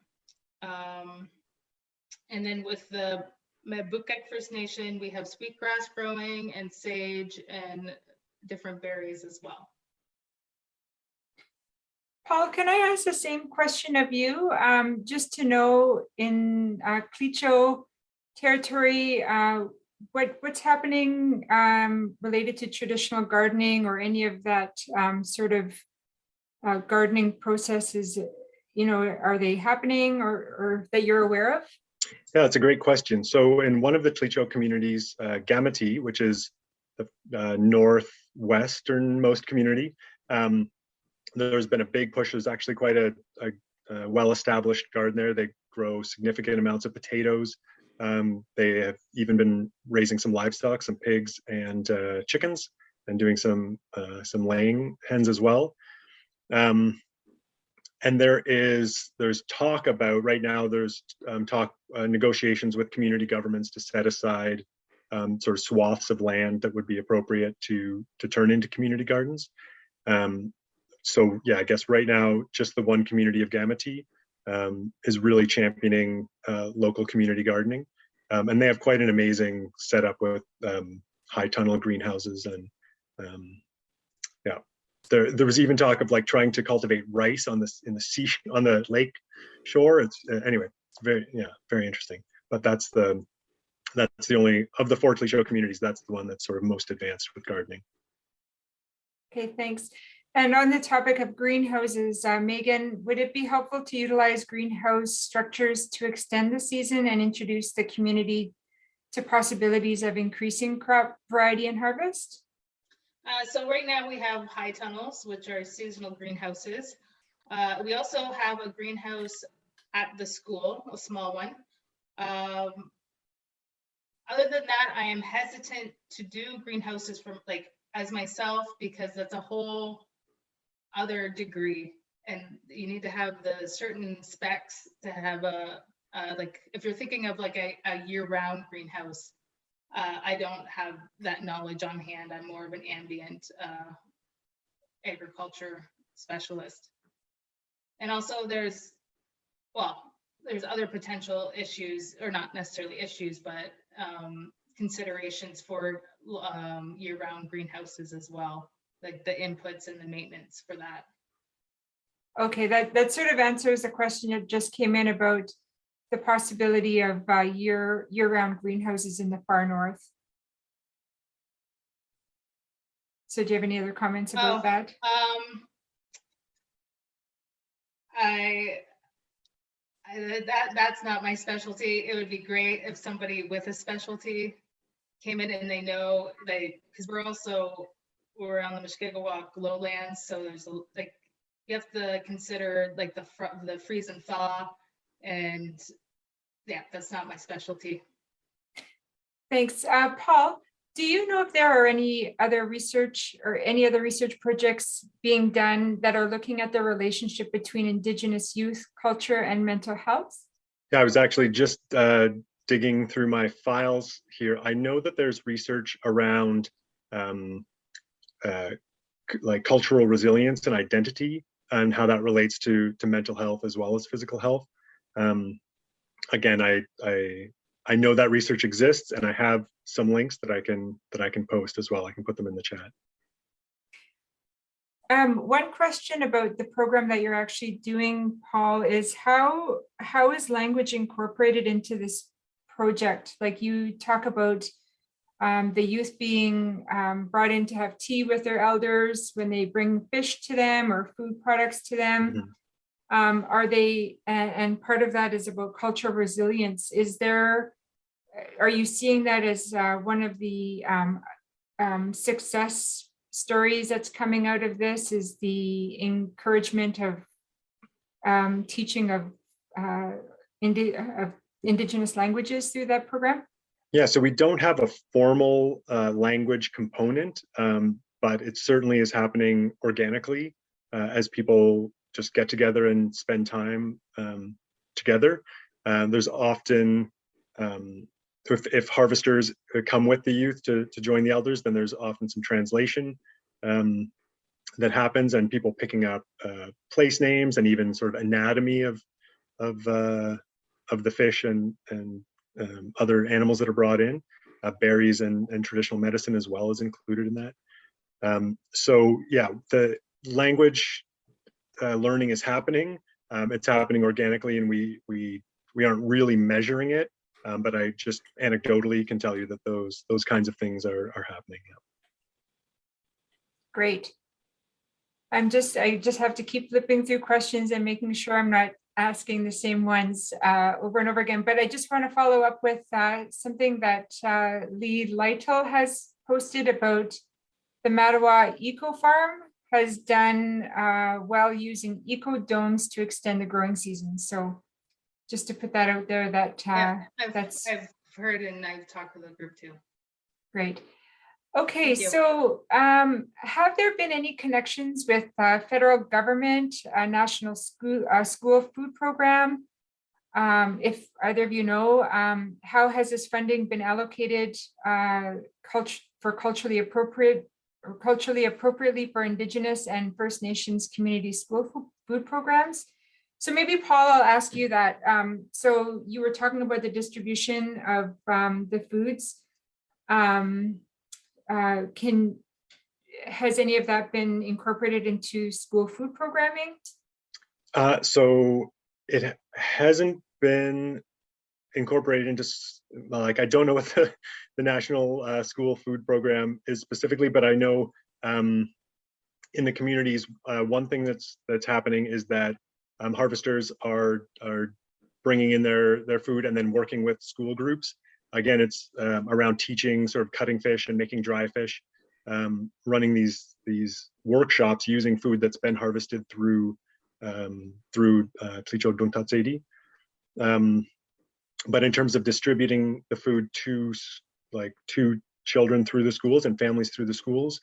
And then with the Kukik First Nation, we have sweetgrass growing and sage and different berries as well. Paul, can I ask the same question of you? Just to know in Tlicho territory, what's happening related to traditional gardening or any of that sort of gardening processes, you know, are they happening or that you're aware of? Yeah, that's a great question. So in one of the Tlicho communities, Gameti, which is the northwesternmost community, there's been a big push. There's actually quite a well-established garden there. They grow significant amounts of potatoes. They have even been raising some livestock, some pigs and chickens, and doing some laying hens as well. And there's talk about right now. There's negotiations with community governments to set aside sort of swaths of land that would be appropriate to turn into community gardens. So yeah, I guess right now just the one community of Gameti is really championing local community gardening, and they have quite an amazing setup with high tunnel greenhouses and yeah. There was even talk of like trying to cultivate rice on the lake shore. It's anyway, it's very interesting. But that's the only of the 4 Tlicho communities. That's the one that's sort of most advanced with gardening. Okay, thanks. And on the topic of greenhouses, Megan, would it be helpful to utilize greenhouse structures to extend the season and introduce the community to possibilities of increasing crop variety and harvest? So right now we have high tunnels, which are seasonal greenhouses. We also have a greenhouse at the school, a small one. Other than that, I am hesitant to do greenhouses from as myself, because that's a whole other degree, and you need to have the certain specs to have a if you're thinking of like a year-round greenhouse. I don't have that knowledge on hand. I'm more of an ambient agriculture specialist. And also there's other potential issues, or not necessarily issues, but considerations for year-round greenhouses as well, like the inputs and the maintenance for that. Okay, that sort of answers the question that just came in about the possibility of year-round greenhouses in the far north. So do you have any other comments about that? That's not my specialty. It would be great if somebody with a specialty came in and they know because we're on the Mushkegowuk lowlands, so there's you have to consider like the freeze and thaw, and yeah, that's not my specialty. Thanks. Paul, do you know if there are any other research projects being done that are looking at the relationship between Indigenous youth, culture, and mental health? Yeah, I was actually just digging through my files here. I know that there's research around like cultural resilience and identity and how that relates to mental health as well as physical health. Again, I know that research exists, and I have some links that I can post as well. I can put them in the chat. One question about the program that you're actually doing, Paul, is how is language incorporated into this project? Like you talk about the youth being brought in to have tea with their elders when they bring fish to them or food products to them. Mm-hmm. Are they, and part of that is about cultural resilience. Are you seeing that as one of the success stories that's coming out of this, is the encouragement of teaching of Indigenous languages through that program? Yeah, so we don't have a formal language component, but it certainly is happening organically as people just get together and spend time together. There's often, if harvesters come with the youth to join the elders, then there's often some translation. that happens, and people picking up place names and even sort of anatomy of the fish and other animals that are brought in. Berries and traditional medicine as well is included in that. So yeah, the language learning is happening. It's happening organically, and we aren't really measuring it, but I just anecdotally can tell you that those kinds of things are happening. Yeah. Great. I just have to keep flipping through questions and making sure I'm not asking the same ones over and over again. But I just want to follow up with something that Lee Lytle has posted about the Mattawa Eco Farm has done well using eco domes to extend the growing season. So just to put that out there, that I've heard, and I've talked with the group too. Great. Okay, so have there been any connections with federal government, National School Food Program? If either of you know, how has this funding been allocated for culturally appropriately for Indigenous and First Nations community school food programs? So maybe Paul, I'll ask you that. So you were talking about the distribution of the foods. Has any of that been incorporated into school food programming? So it hasn't been incorporated into, like, I don't know what the National School Food Program is specifically, but I know in the communities, one thing that's happening is that harvesters are bringing in their food and then working with school groups. Again, it's around teaching, sort of cutting fish and making dry fish, running these workshops using food that's been harvested through Tlicho Duntatsedi. But in terms of distributing the food to children through the schools and families through the schools,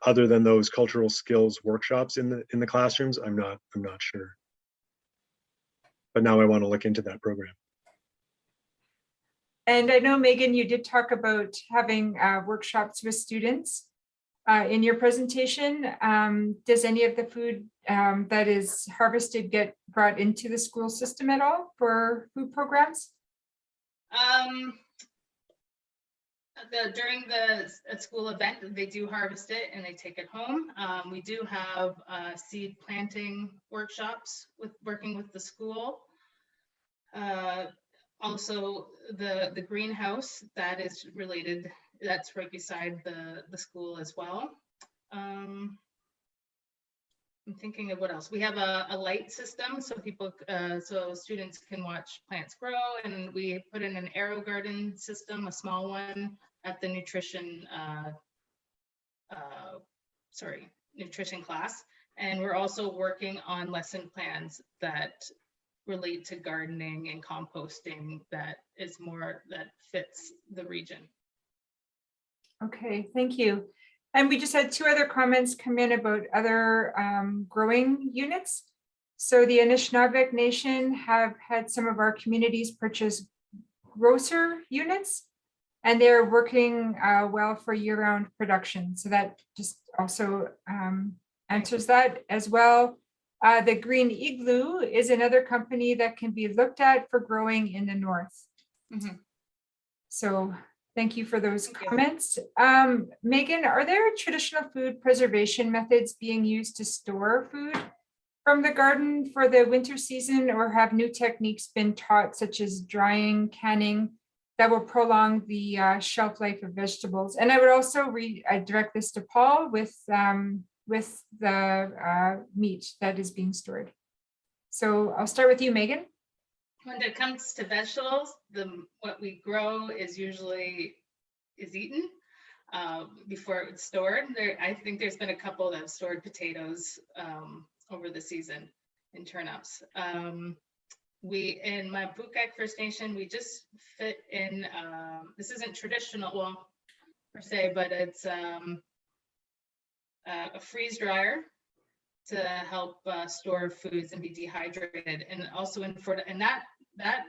other than those cultural skills workshops in the classrooms, I'm not sure. But now I want to look into that program. And I know, Megan, you did talk about having workshops with students in your presentation. Does any of the food that is harvested get brought into the school system at all for food programs? During the school event, they do harvest it and they take it home. We do have seed planting workshops working with the school. Also, the greenhouse that is related, that's right beside the school as well. I'm thinking of what else. We have a light system so so students can watch plants grow, and we put in an arrow garden system, a small one, at the nutrition class. And we're also working on lesson plans that relate to gardening and composting that fits the region. Okay, thank you. And we just had two other comments come in about other growing units. So the Anishinaabe Nation have had some of our communities purchase grocer units, and they're working well for year-round production. So that just also answers that as well. The Green Igloo is another company that can be looked at for growing in the north. Mm-hmm. So thank you for those comments. Megan, are there traditional food preservation methods being used to store food from the garden for the winter season, or have new techniques been taught, such as drying, canning, that will prolong the shelf life of vegetables? And I would also direct this to Paul with the meat that is being stored. So I'll start with you, Megan. When it comes to vegetables, what we grow is usually eaten before it's stored. I think there's been a couple that have stored potatoes over the season in turnips. We in my Kukik First Nation, we just fit in. This isn't traditional, well, per se, but it's a freeze dryer to help store foods and be dehydrated. And also in Fort, and that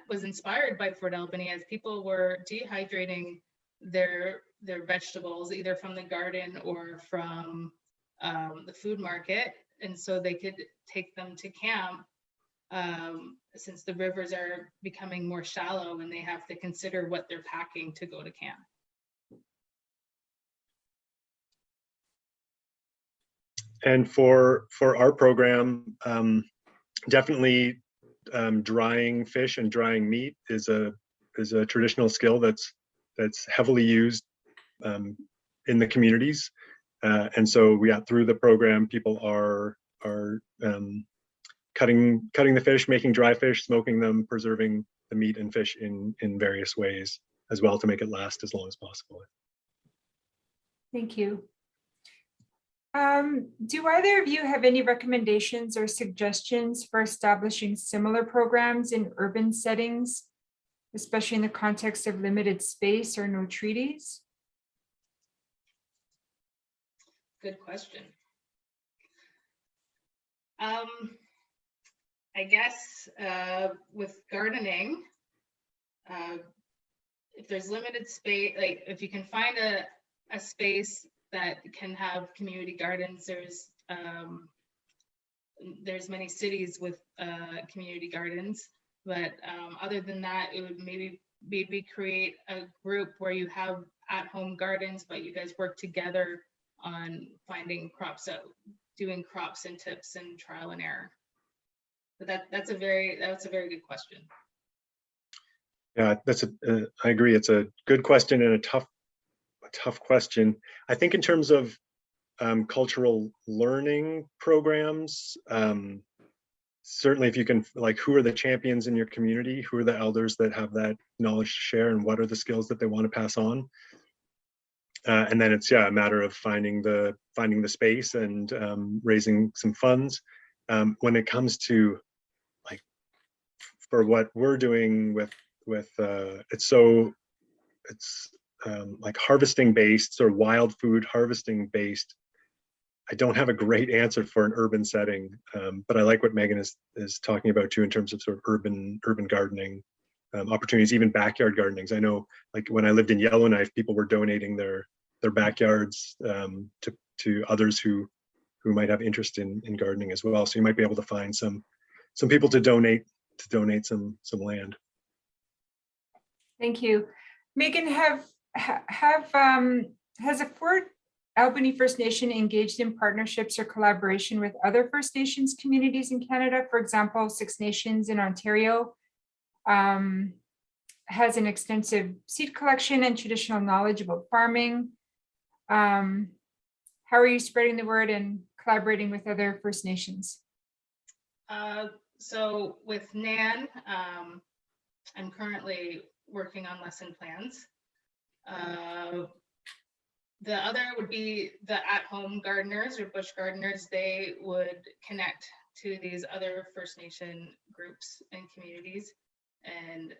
was inspired by Fort Albany, as people were dehydrating their vegetables either from the garden or from the food market, and so they could take them to camp, since the rivers are becoming more shallow and they have to consider what they're packing to go to camp. And for our program, definitely drying fish and drying meat is a traditional skill that's heavily used in the communities, and so through the program, people are cutting the fish, making dry fish, smoking them, preserving the meat and fish in various ways as well to make it last as long as possible. Thank you. Do either of you have any recommendations or suggestions for establishing similar programs in urban settings, especially in the context of limited space or no treaties? Good question. I guess with gardening, if there's limited space, like if you can find a space that can have community gardens, there's many cities with community gardens, but other than that, it would maybe create a group where you have at-home gardens, but you guys work together on finding crops out, doing crops and tips and trial and error. But that's a very good question. Yeah, I agree. It's a good question and a tough question. I think in terms of cultural learning programs, certainly if you can, like, who are the champions in your community? Who are the elders that have that knowledge to share, and what are the skills that they want to pass on? And then it's a matter of finding the space and raising some funds. When it comes to, like, for what we're doing with it's like harvesting based or wild food harvesting based. I don't have a great answer for an urban setting, but I like what Megan is talking about too in terms of sort of urban gardening opportunities, even backyard gardenings. I know, like, when I lived in Yellowknife, people were donating their backyards to others who might have interest in gardening as well. So you might be able to find some people to donate some land. Thank you. Megan, has a Fort Albany First Nation engaged in partnerships or collaboration with other First Nations communities in Canada? For example, Six Nations in Ontario has an extensive seed collection and traditional knowledge about farming. How are you spreading the word and collaborating with other First Nations? So with NAN, I'm currently working on lesson plans. The other would be the at-home gardeners or bush gardeners. They would connect to these other First Nation groups and communities and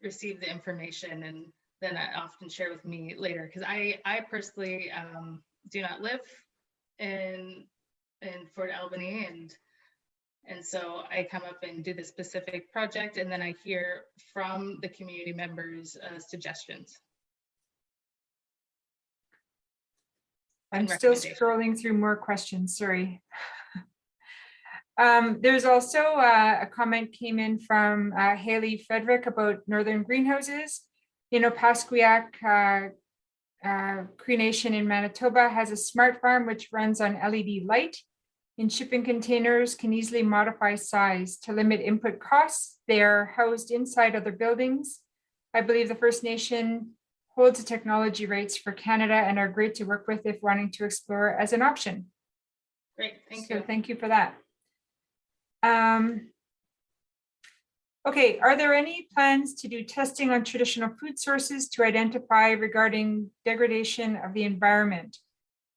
receive the information, and then I often share with me later, because I personally do not live in Fort Albany, and so I come up and do the specific project, and then I hear from the community members suggestions. I'm still scrolling through more questions, sorry. There's also a comment came in from Haley Frederick about northern greenhouses. You know, Pasquiac Cree Nation in Manitoba has a smart farm which runs on LED light. In shipping containers can easily modify size to limit input costs. They are housed inside other buildings. I believe the First Nation holds the technology rights for Canada and are great to work with if wanting to explore as an option. Great, thank you. Thank you for that. Okay, are there any plans to do testing on traditional food sources to identify regarding degradation of the environment?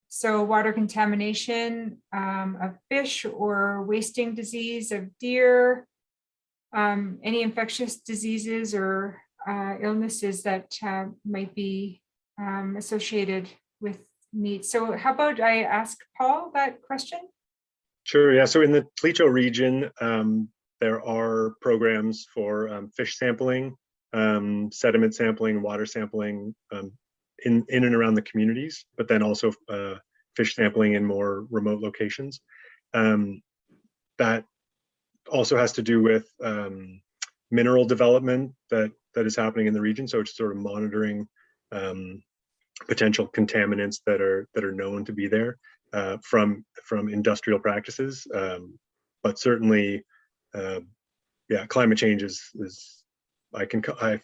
So water contamination of fish or wasting disease of deer, any infectious diseases or illnesses that might be associated with meat. So how about I ask Paul that question? Sure, yeah, so in the Tlicho region, there are programs for fish sampling, sediment sampling, water sampling, in and around the communities, but then also fish sampling in more remote locations. That also has to do with mineral development that is happening in the region. So it's sort of monitoring potential contaminants that are known to be there from industrial practices. But certainly, yeah, climate change is I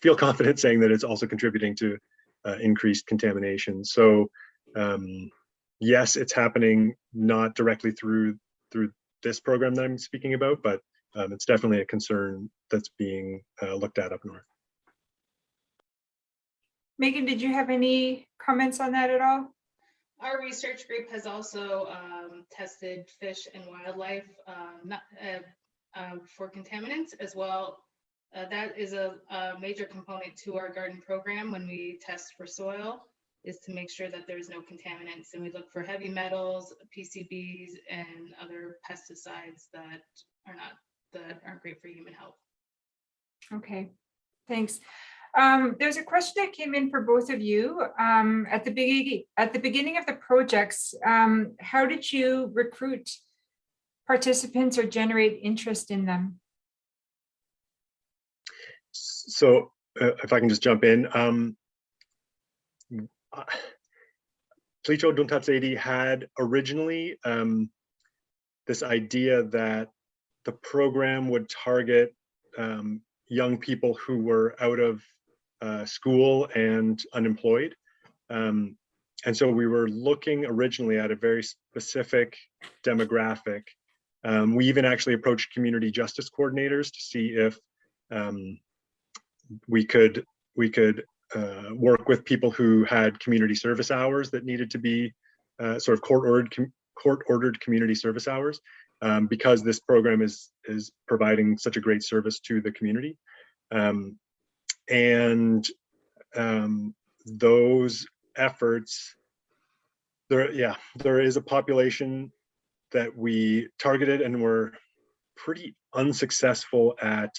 feel confident saying that it's also contributing to increased contamination. So yes, it's happening not directly through this program that I'm speaking about, but it's definitely a concern that's being looked at up north. Megan, did you have any comments on that at all? Our research group has also tested fish and wildlife for contaminants as well. That is a major component to our garden program when we test for soil, is to make sure that there's no contaminants, and we look for heavy metals, PCBs, and other pesticides that aren't great for human health. Okay, thanks. There's a question that came in for both of you. At the beginning of the projects, how did you recruit participants or generate interest in them? So if I can just jump in, Tlicho Duntatsedi had originally this idea that the program would target young people who were out of school and unemployed. And so we were looking originally at a very specific demographic. We even actually approached community justice coordinators to see if we could work with people who had community service hours that needed to be sort of court-ordered community service hours, because this program is providing such a great service to the community. And those efforts, there is a population that we targeted and were pretty unsuccessful at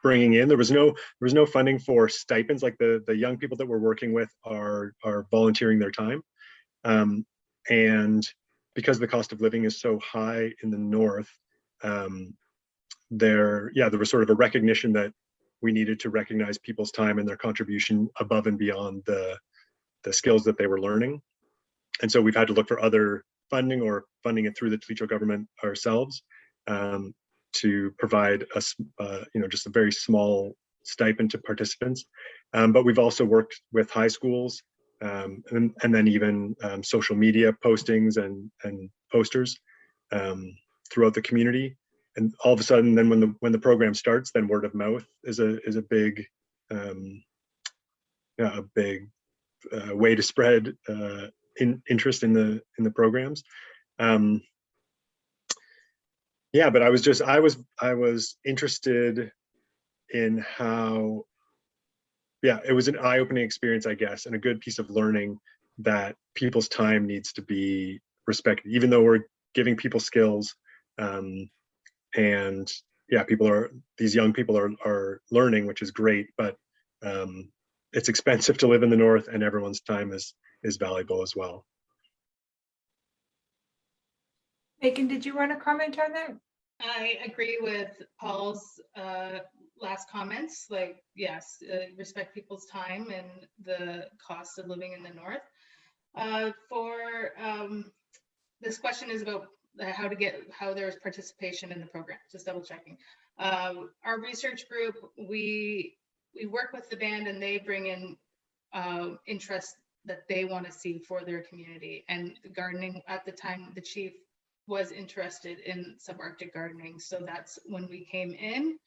bringing in. There was no funding for stipends. Like the young people that we're working with are volunteering their time, and because the cost of living is so high in the north, there was sort of a recognition that we needed to recognize people's time and their contribution above and beyond the skills that they were learning. And so we've had to look for other funding or funding it through the Tlicho government ourselves, to provide us, just a very small stipend to participants. But we've also worked with high schools, and then even social media postings and posters throughout the community. And all of a sudden, then when the program starts, then word of mouth is a big way to spread interest in the programs. But I was interested in how, it was an eye-opening experience, I guess, and a good piece of learning that people's time needs to be respected, even though we're giving people skills. These young people are learning, which is great, but it's expensive to live in the north, and everyone's time is valuable as well. Megan, did you want to comment on that? I agree with Paul's last comments. Like, yes, respect people's time and the cost of living in the north. This question is about how there's participation in the program. Just double checking. Our research group, we work with the band, and they bring in interest that they want to see for their community. And gardening, at the time, the chief was interested in subarctic gardening, so that's when we came in.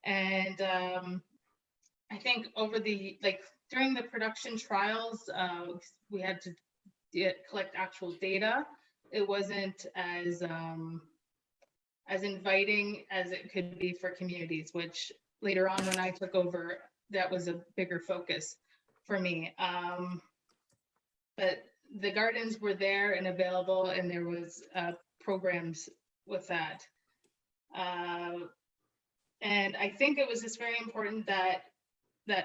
And I think during the production trials, we had to collect actual data. It wasn't as inviting as it could be for communities, which later on when I took over, that was a bigger focus for me. But the gardens were there and available, and there was programs with that. And I think it was just very important that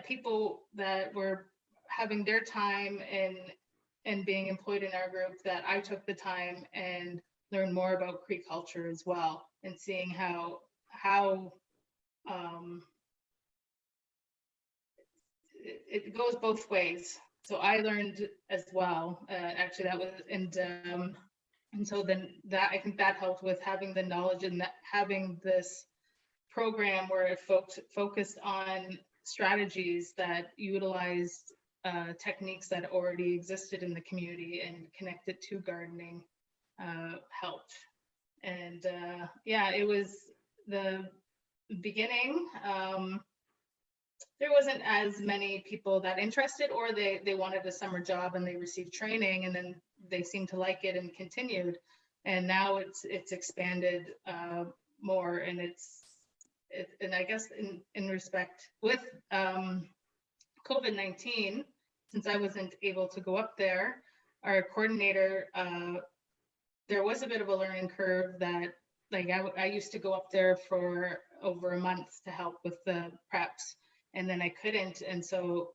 people that were having their time and being employed in our group, that I took the time and learned more about Cree culture as well, and seeing how it goes both ways. So I learned as well. Actually, that was and so then that, I think that helped with having the knowledge, and that having this program where it focused on strategies that utilized techniques that already existed in the community and connected to gardening helped. And yeah, it was the beginning. There wasn't as many people that interested, or they wanted a summer job and they received training and then they seemed to like it and continued. And now it's expanded more, and and I guess in respect with COVID-19, since I wasn't able to go up there, our coordinator, there was a bit of a learning curve that, like, I used to go up there for over a month to help with the preps, and then I couldn't. And so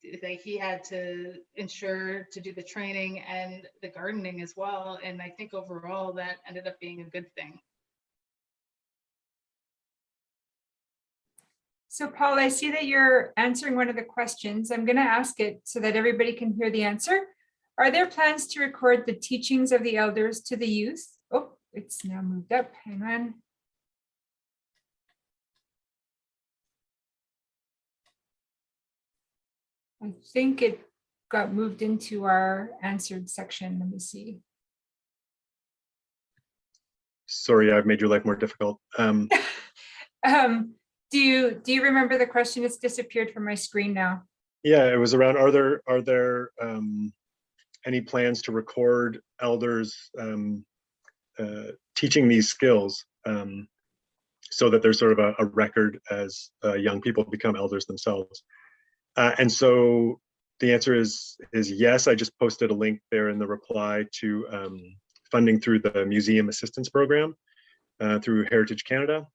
he had to ensure to do the training and the gardening as well. And I think overall that ended up being a good thing. So Paul, I see that you're answering one of the questions. I'm going to ask it so that everybody can hear the answer. Are there plans to record the teachings of the elders to the youth? Oh, it's now moved up. Hang on. I think it got moved into our answered section. Let me see. Sorry, I've made your life more difficult. Do you remember the question? It's disappeared from my screen now. Yeah, it was around, are there any plans to record elders teaching these skills, so that there's sort of a record as young people become elders themselves? And so the answer is yes. I just posted a link there in the reply to funding through the Museum Assistance Program through Heritage Canada.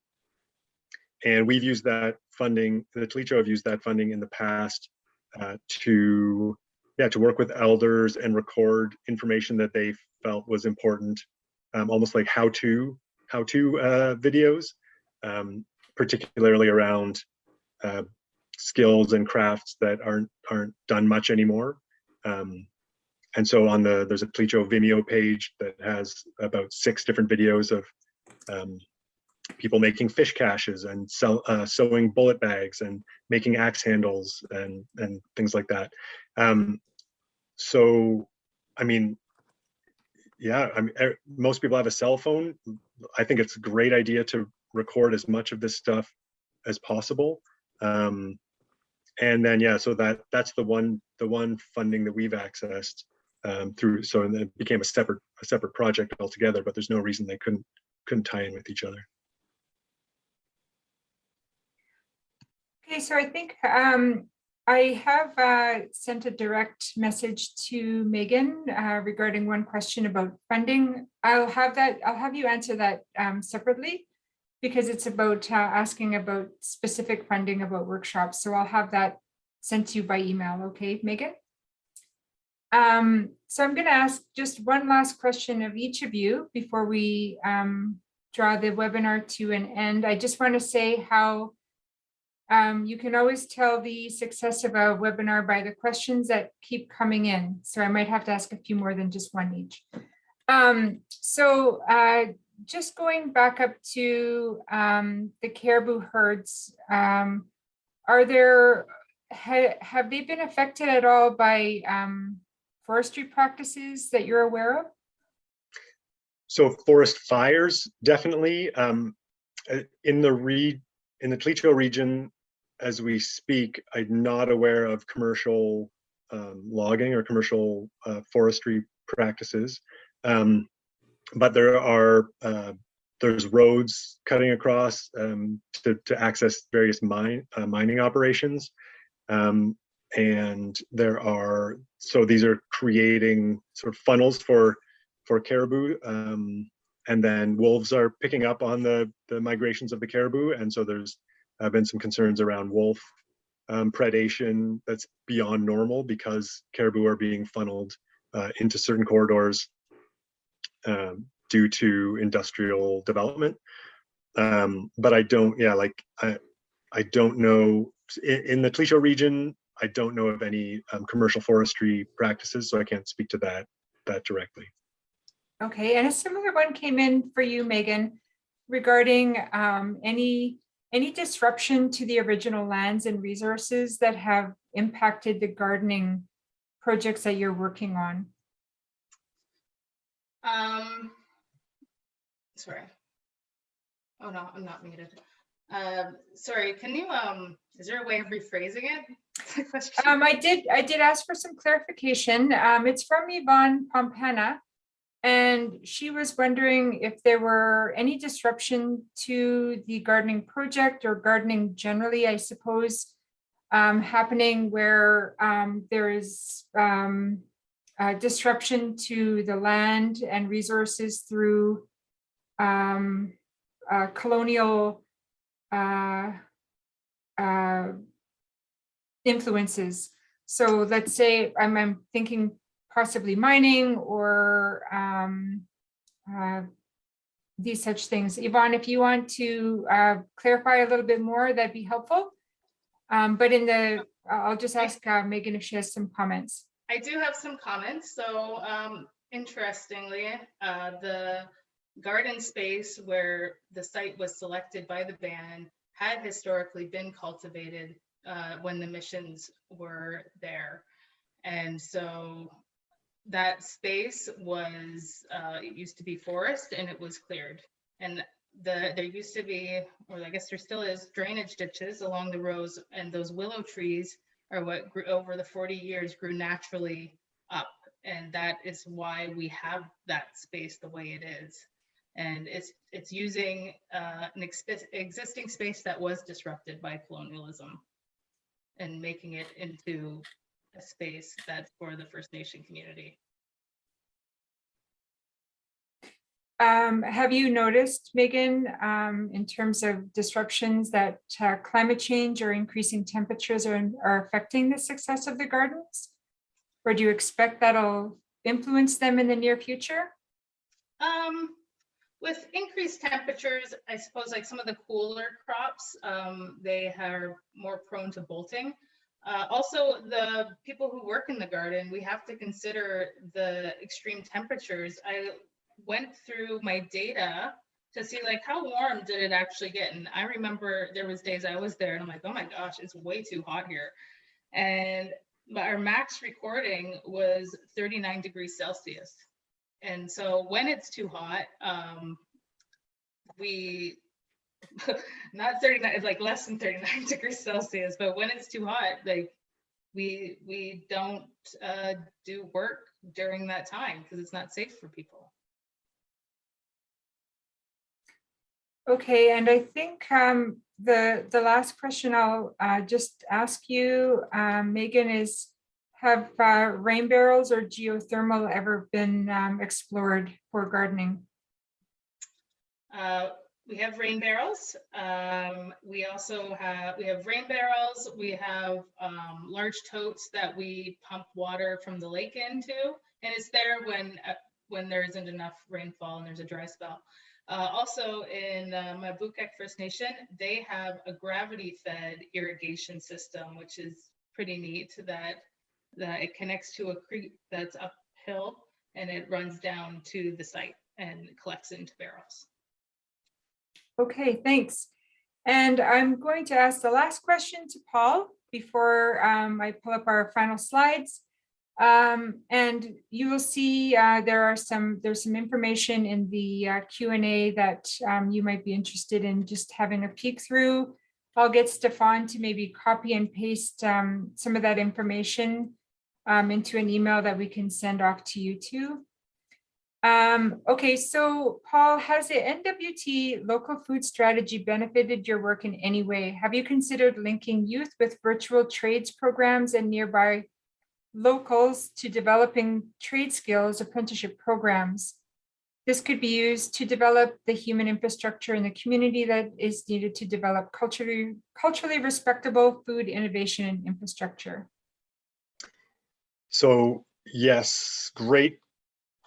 And we've used that funding, the Tlicho have used that funding in the past to work with elders and record information that they felt was important, almost like how-to videos, particularly around skills and crafts that aren't done much anymore. And so there's a Tlicho Vimeo page that has about 6 different videos of people making fish caches and sewing bullet bags and making axe handles and things like that. So, I mean, yeah, most people have a cell phone. I think it's a great idea to record as much of this stuff as possible. And then, yeah, so that's the one funding that we've accessed through. So, and it became a separate project altogether, but there's no reason they couldn't tie in with each other. Okay, so I think I have sent a direct message to Megan regarding one question about funding. I'll have you answer that separately, because it's about asking about specific funding about workshops. So I'll have that sent to you by email. Okay, Megan? So I'm going to ask just one last question of each of you before we draw the webinar to an end. I just want to say how you can always tell the success of a webinar by the questions that keep coming in. So I might have to ask a few more than just one each. Just going back up to the caribou herds, have they been affected at all by forestry practices that you're aware of? So forest fires, definitely. In the Tlicho region, as we speak, I'm not aware of commercial logging or commercial forestry practices, but there's roads cutting across to access various mining operations, and these are creating sort of funnels for caribou, and then wolves are picking up on the migrations of the caribou, and so there's been some concerns around wolf predation that's beyond normal because caribou are being funneled into certain corridors due to industrial development. But I don't, I don't know, in the Tlicho region, I don't know of any commercial forestry practices, so I can't speak to that directly. Okay, and a similar one came in for you, Megan, regarding any disruption to the original lands and resources that have impacted the gardening projects that you're working on. Sorry. Oh no, I'm not muted. Sorry, can you, is there a way of rephrasing it? I did ask for some clarification. It's from Yvonne Pompana, and she was wondering if there were any disruption to the gardening project or gardening generally, I suppose, happening where there is disruption to the land and resources through colonial influences. So let's say I'm thinking possibly mining or these such things. Yvonne, if you want to clarify a little bit more, that'd be helpful. But I'll just ask Megan if she has some comments. I do have some comments. So interestingly, the garden space where the site was selected by the band had historically been cultivated when the missions were there. And so that space was, it used to be forest and it was cleared. And there used to be, or I guess there still is, drainage ditches along the rows, and those willow trees are what grew over the 40 years, grew naturally up. And that is why we have that space the way it is. And it's using an existing space that was disrupted by colonialism and making it into a space that's for the First Nation community. Have you noticed, Megan, in terms of disruptions that climate change or increasing temperatures are affecting the success of the gardens? Or do you expect that'll influence them in the near future? With increased temperatures, I suppose like some of the cooler crops, they are more prone to bolting. Also, the people who work in the garden, we have to consider the extreme temperatures. I went through my data to see like how warm did it actually get. And I remember there was days I was there and I'm like, oh my gosh, it's way too hot here. And our max recording was 39 degrees Celsius. And so when it's too hot, we, not 39, it's like less than 39 degrees Celsius, but when it's too hot, like we don't do work during that time because it's not safe for people. Okay, and I think the last question I'll just ask you, Megan, is have rain barrels or geothermal ever been explored for gardening? We have rain barrels. We also have rain barrels. We have large totes that we pump water from the lake into, and it's there when there isn't enough rainfall and there's a dry spell. Also in Mabukek First Nation, they have a gravity-fed irrigation system, which is pretty neat. That it connects to a creek that's uphill and it runs down to the site and collects into barrels. Okay, thanks. And I'm going to ask the last question to Paul before I pull up our final slides. And you will see there's some information in the Q&A that you might be interested in just having a peek through. I'll get Stefan to maybe copy and paste some of that information into an email that we can send off to you too. Okay, so Paul, has the NWT local food strategy benefited your work in any way? Have you considered linking youth with virtual trades programs and nearby locals to developing trade skills apprenticeship programs? This could be used to develop the human infrastructure in the community that is needed to develop culturally respectable food innovation and infrastructure. So yes, great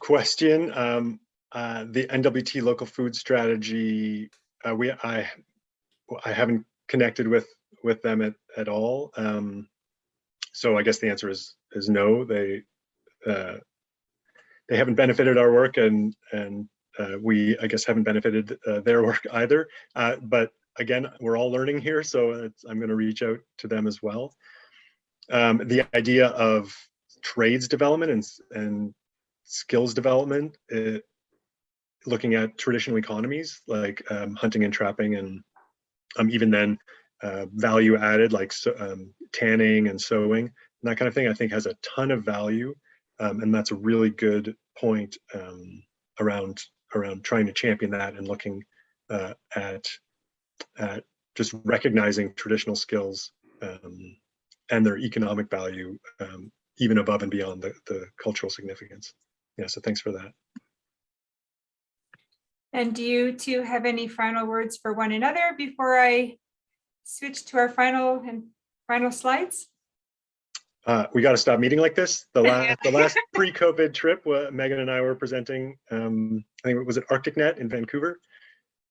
question. The NWT local food strategy, I haven't connected with them at all. So I guess the answer is no. They haven't benefited our work, and we, I guess, haven't benefited their work either. But again, we're all learning here, so I'm going to reach out to them as well. The idea of trades development and skills development, looking at traditional economies like hunting and trapping, and even then value added like tanning and sewing and that kind of thing, I think has a ton of value. And that's a really good point around trying to champion that and looking at just recognizing traditional skills and their economic value, even above and beyond the cultural significance. Yeah, so thanks for that. And do you two have any final words for one another before I switch to our final slides? We got to stop meeting like this. The last pre-COVID trip, Megan and I were presenting, I think it was at ArcticNet in Vancouver.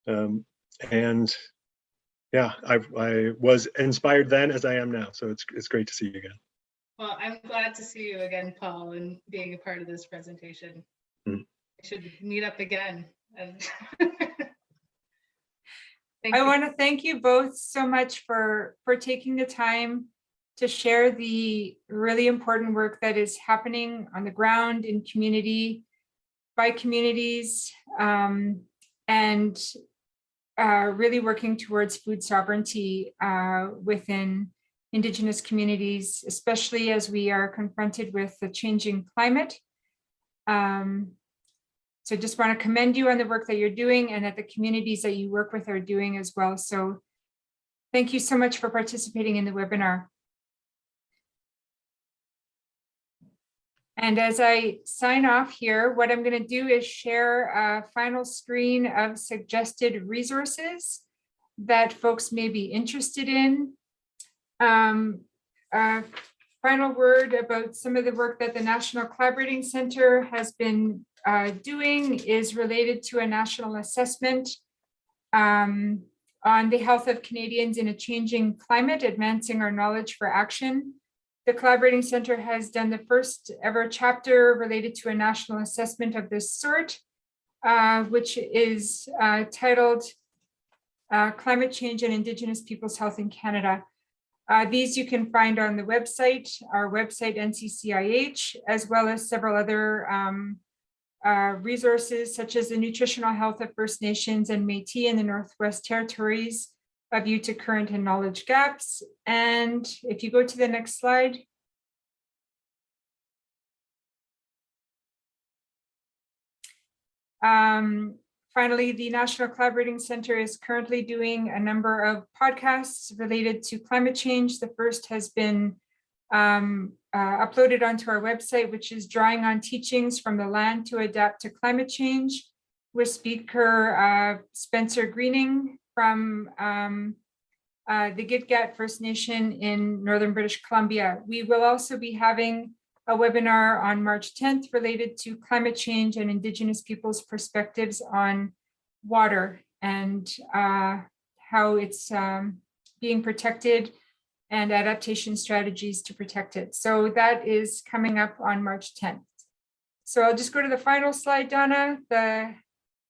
And yeah, I was inspired then as I am now. So it's great to see you again. Well, I'm glad to see you again, Paul, and being a part of this presentation. We should meet up again. I want to thank you both so much for taking the time to share the really important work that is happening on the ground in community, by communities, and really working towards food sovereignty within Indigenous communities, especially as we are confronted with the changing climate. So just want to commend you on the work that you're doing and that the communities that you work with are doing as well. So thank you so much for participating in the webinar. And as I sign off here, what I'm going to do is share a final screen of suggested resources that folks may be interested in. Final word about some of the work that the National Collaborating Center has been doing is related to a national assessment on the health of Canadians in a changing climate, advancing our knowledge for action. The Collaborating Center has done the first ever chapter related to a national assessment of this sort, which is titled Climate Change and Indigenous Peoples' Health in Canada. These you can find on the website, our website, NCCIH, as well as several other resources such as the nutritional health of First Nations and Métis in the Northwest Territories, a view to current and knowledge gaps. And if you go to the next slide. Finally, the National Collaborating Center is currently doing a number of podcasts related to climate change. The first has been uploaded onto our website, which is Drawing on Teachings from the Land to Adapt to Climate Change, with speaker Spencer Greening from the Gitga'at First Nation in Northern British Columbia. We will also be having a webinar on March 10th related to climate change and Indigenous peoples' perspectives on water and how it's being protected and adaptation strategies to protect it. So that is coming up on March 10th. So I'll just go to the final slide, Donna.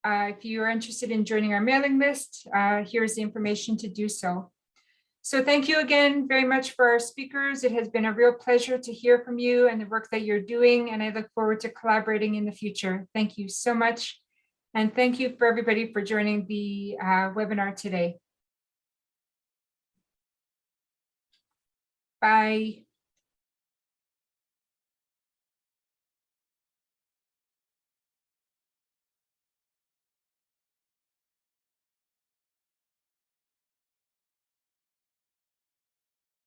If you are interested in joining our mailing list, here's the information to do so. So thank you again very much for our speakers. It has been a real pleasure to hear from you and the work that you're doing, and I look forward to collaborating in the future. Thank you so much. And thank you for everybody for joining the webinar today. Bye.